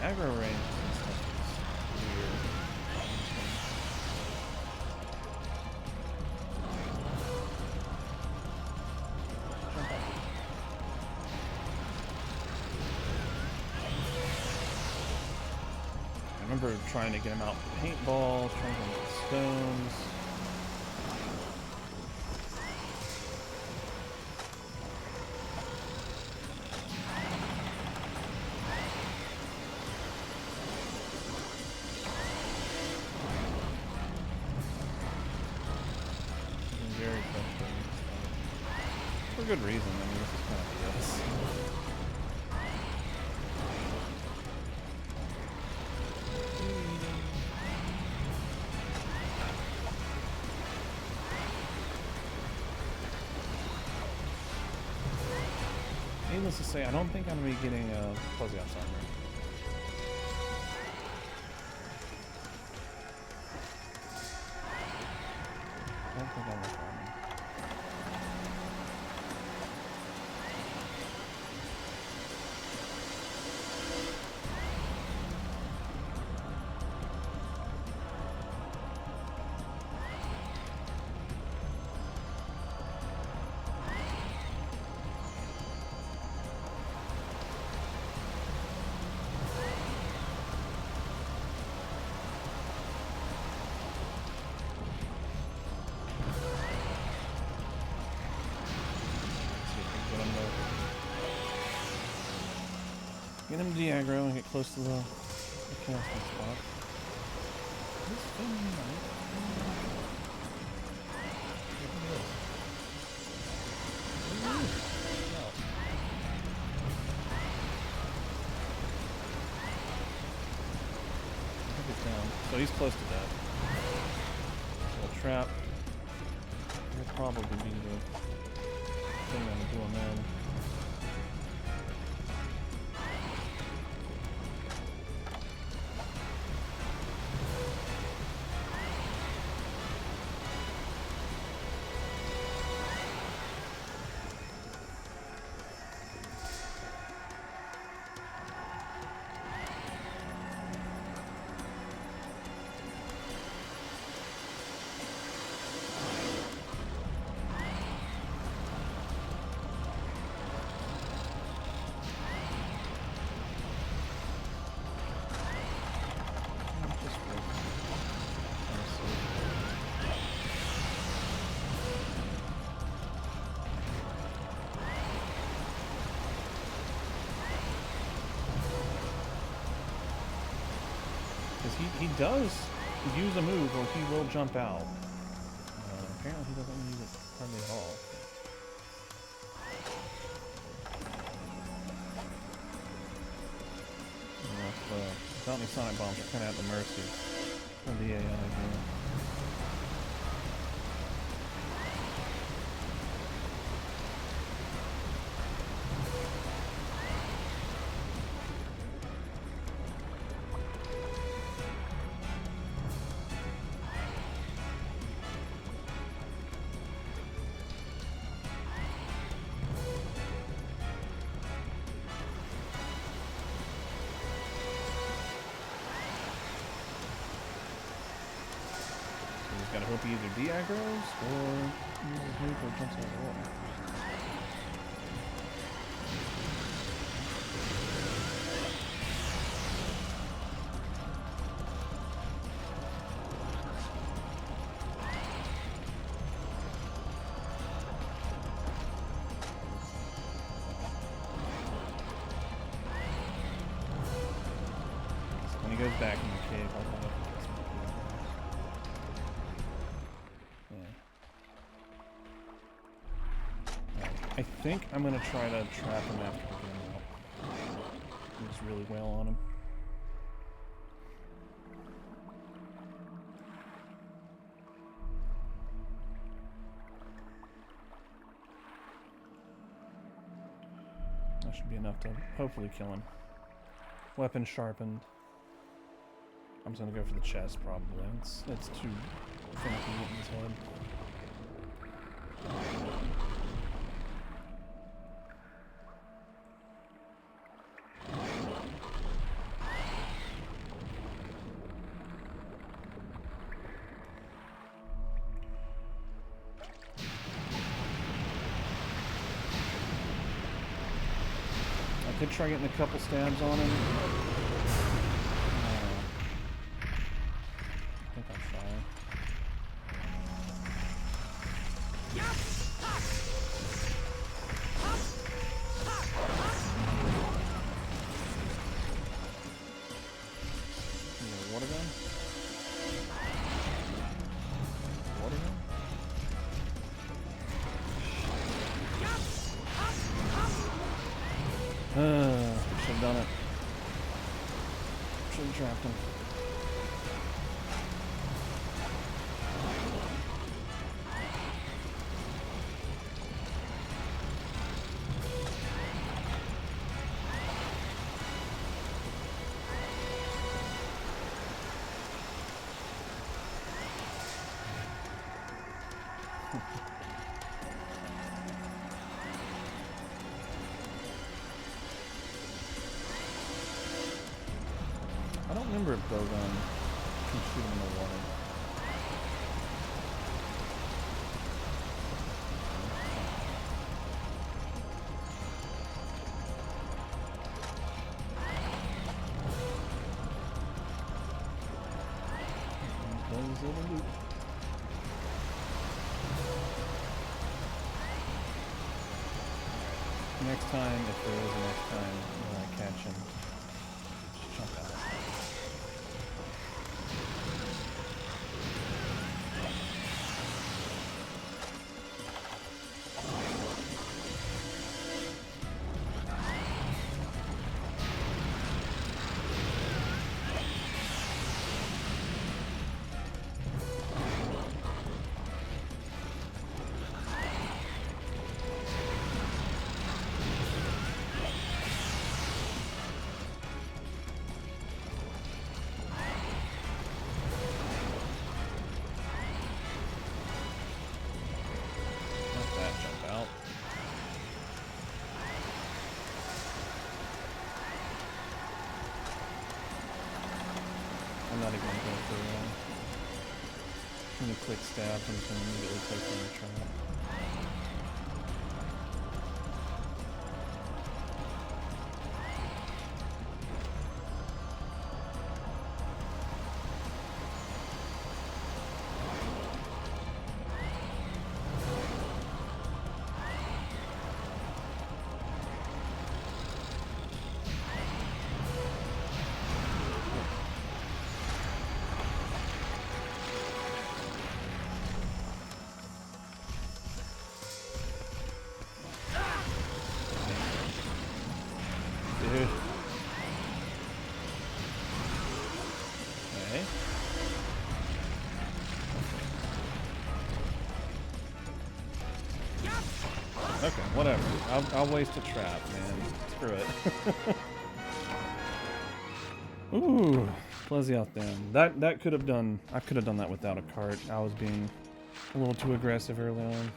Aggro range and stuff is weird. I remember trying to get him out with paintballs, trying to get him with stones. Very frustrating. For good reason. I mean, this is kind of BS. Needless to say, I don't think I'm going to be getting a fuzzy outside right. I don't think I'm recording. Get him de-aggro and get close to the casting spot. So he's close to death. So a trap will probably be the thing I'm doing then. Because he does use a move where he will jump out. Apparently he doesn't use it hardly at all. Without any sonic bombs, we're kind of at the mercy of the AI here. Gotta hope he either de-aggroes or uses move or jumps out of the water. So when he goes back in the cave, I'll have I think I'm gonna try to trap him after we get him out. He's really well on him. That should be enough to hopefully kill him. Weapon sharpened. I'm just gonna go for the chest probably. It's too finicky in his head. I could try getting a couple stabs on him. I think I'll try. Water gun? Water gun? Should have done it. Should have trapped him. I don't remember if Bowgun can shoot him in the water. Next time, if there is a next time when I catch him, just jump out. I'm not even going to go for any quick stabs. I'm just going to immediately place on the trap. Okay. Okay, whatever. I'll waste a trap, man. Screw it. Ooh, Plesioth down. That could have done. I could have done that without a cart. I was being a little too aggressive early on.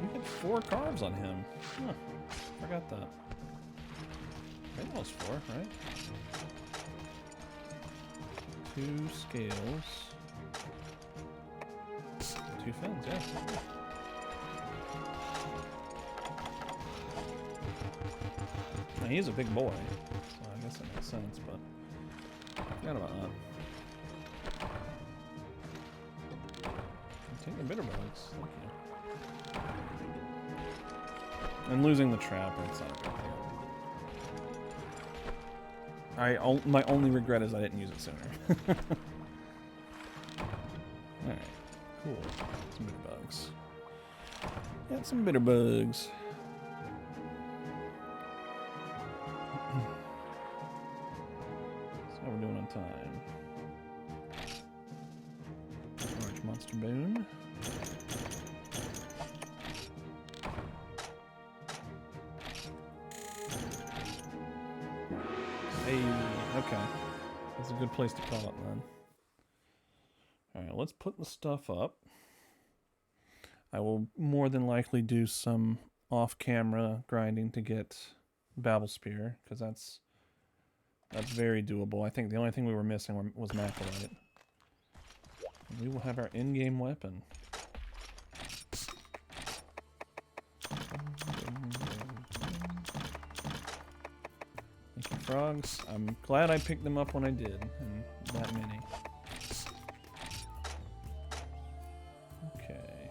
You get 4 carves on him. Huh. Forgot that. I think it was 4, right? 2 scales. 2 fins, yeah. Now, he's a big boy, so I guess that makes sense, but I forgot about that. Take the bitter bugs, thank you. And losing the trap, it's not a big deal. My only regret is I didn't use it sooner. Alright, cool. Some bitter bugs. Got some bitter bugs. So how we're doing on time. Large monster boon. Hey, okay. That's a good place to call it then. Alright, let's put the stuff up. I will more than likely do some off-camera grinding to get Babel Spear, because that's very doable. I think the only thing we were missing was Macrolite. We will have our in-game weapon. Thank you, frogs. I'm glad I picked them up when I did, and that many. Okay.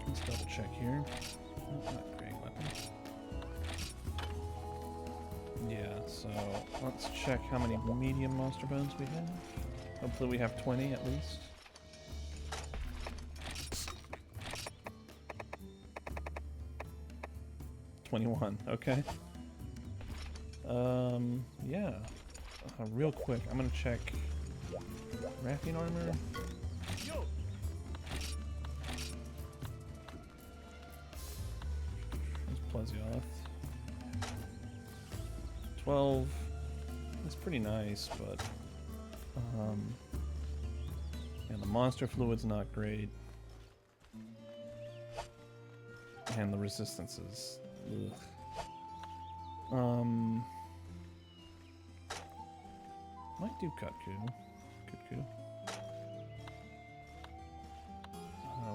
Let's double check here. Oh, not great weapon. Yeah, so let's check how many medium monster bones we have. Hopefully we have 20 at least. $21, okay. Yeah. Real quick, I'm gonna check Rathian armor. There's Plesioth. 12. It's pretty nice, but yeah, the monster fluid's not great. And the resistance is ugh. Might do Kutku. Kutku.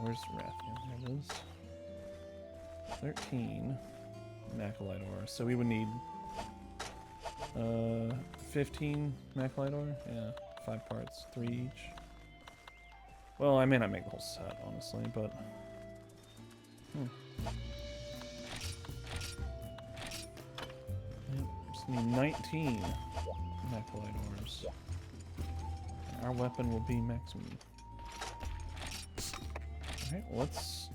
Where's Rathian? There it is. 13 Macrolite ore. So we would need 15 Macrolite ore? Yeah, 5 parts, 3 each. Well, I may not make the whole set, honestly, but yep, just need 19 Macrolite ores. And our weapon will be maximum. Alright, let's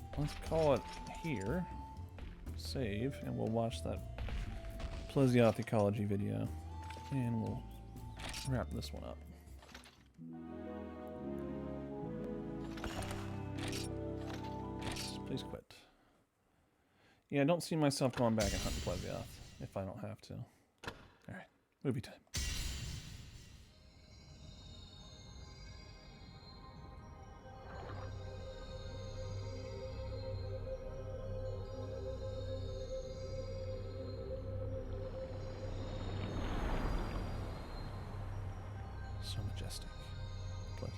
call it here. Save, and we'll watch that Plesioth ecology video, and we'll wrap this one up. Yes, please quit. Yeah, I don't see myself going back and hunting Plesioth if I don't have to. Alright, movie time. So majestic. Plesioth.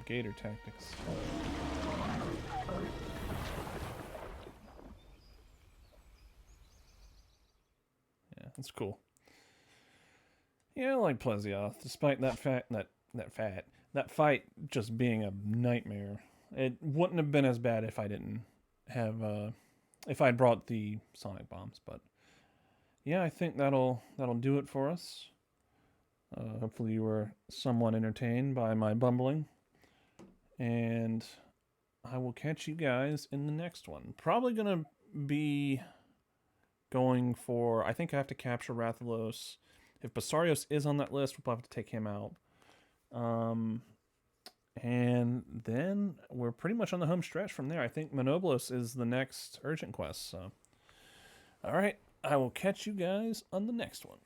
Gator tactics. Yeah, that's cool. Yeah, I like Plesioth, despite that fight just being a nightmare. It wouldn't have been as bad if I didn't have if I'd brought the sonic bombs, but yeah, I think that'll do it for us. Hopefully you were somewhat entertained by my bumbling, and I will catch you guys in the next one. Probably gonna be going for, I think I have to capture Rathalos. If Basarios is on that list, we'll probably have to take him out. And then we're pretty much on the home stretch from there. I think Monoblos is the next urgent quest. So, all right, I will catch you guys on the next one.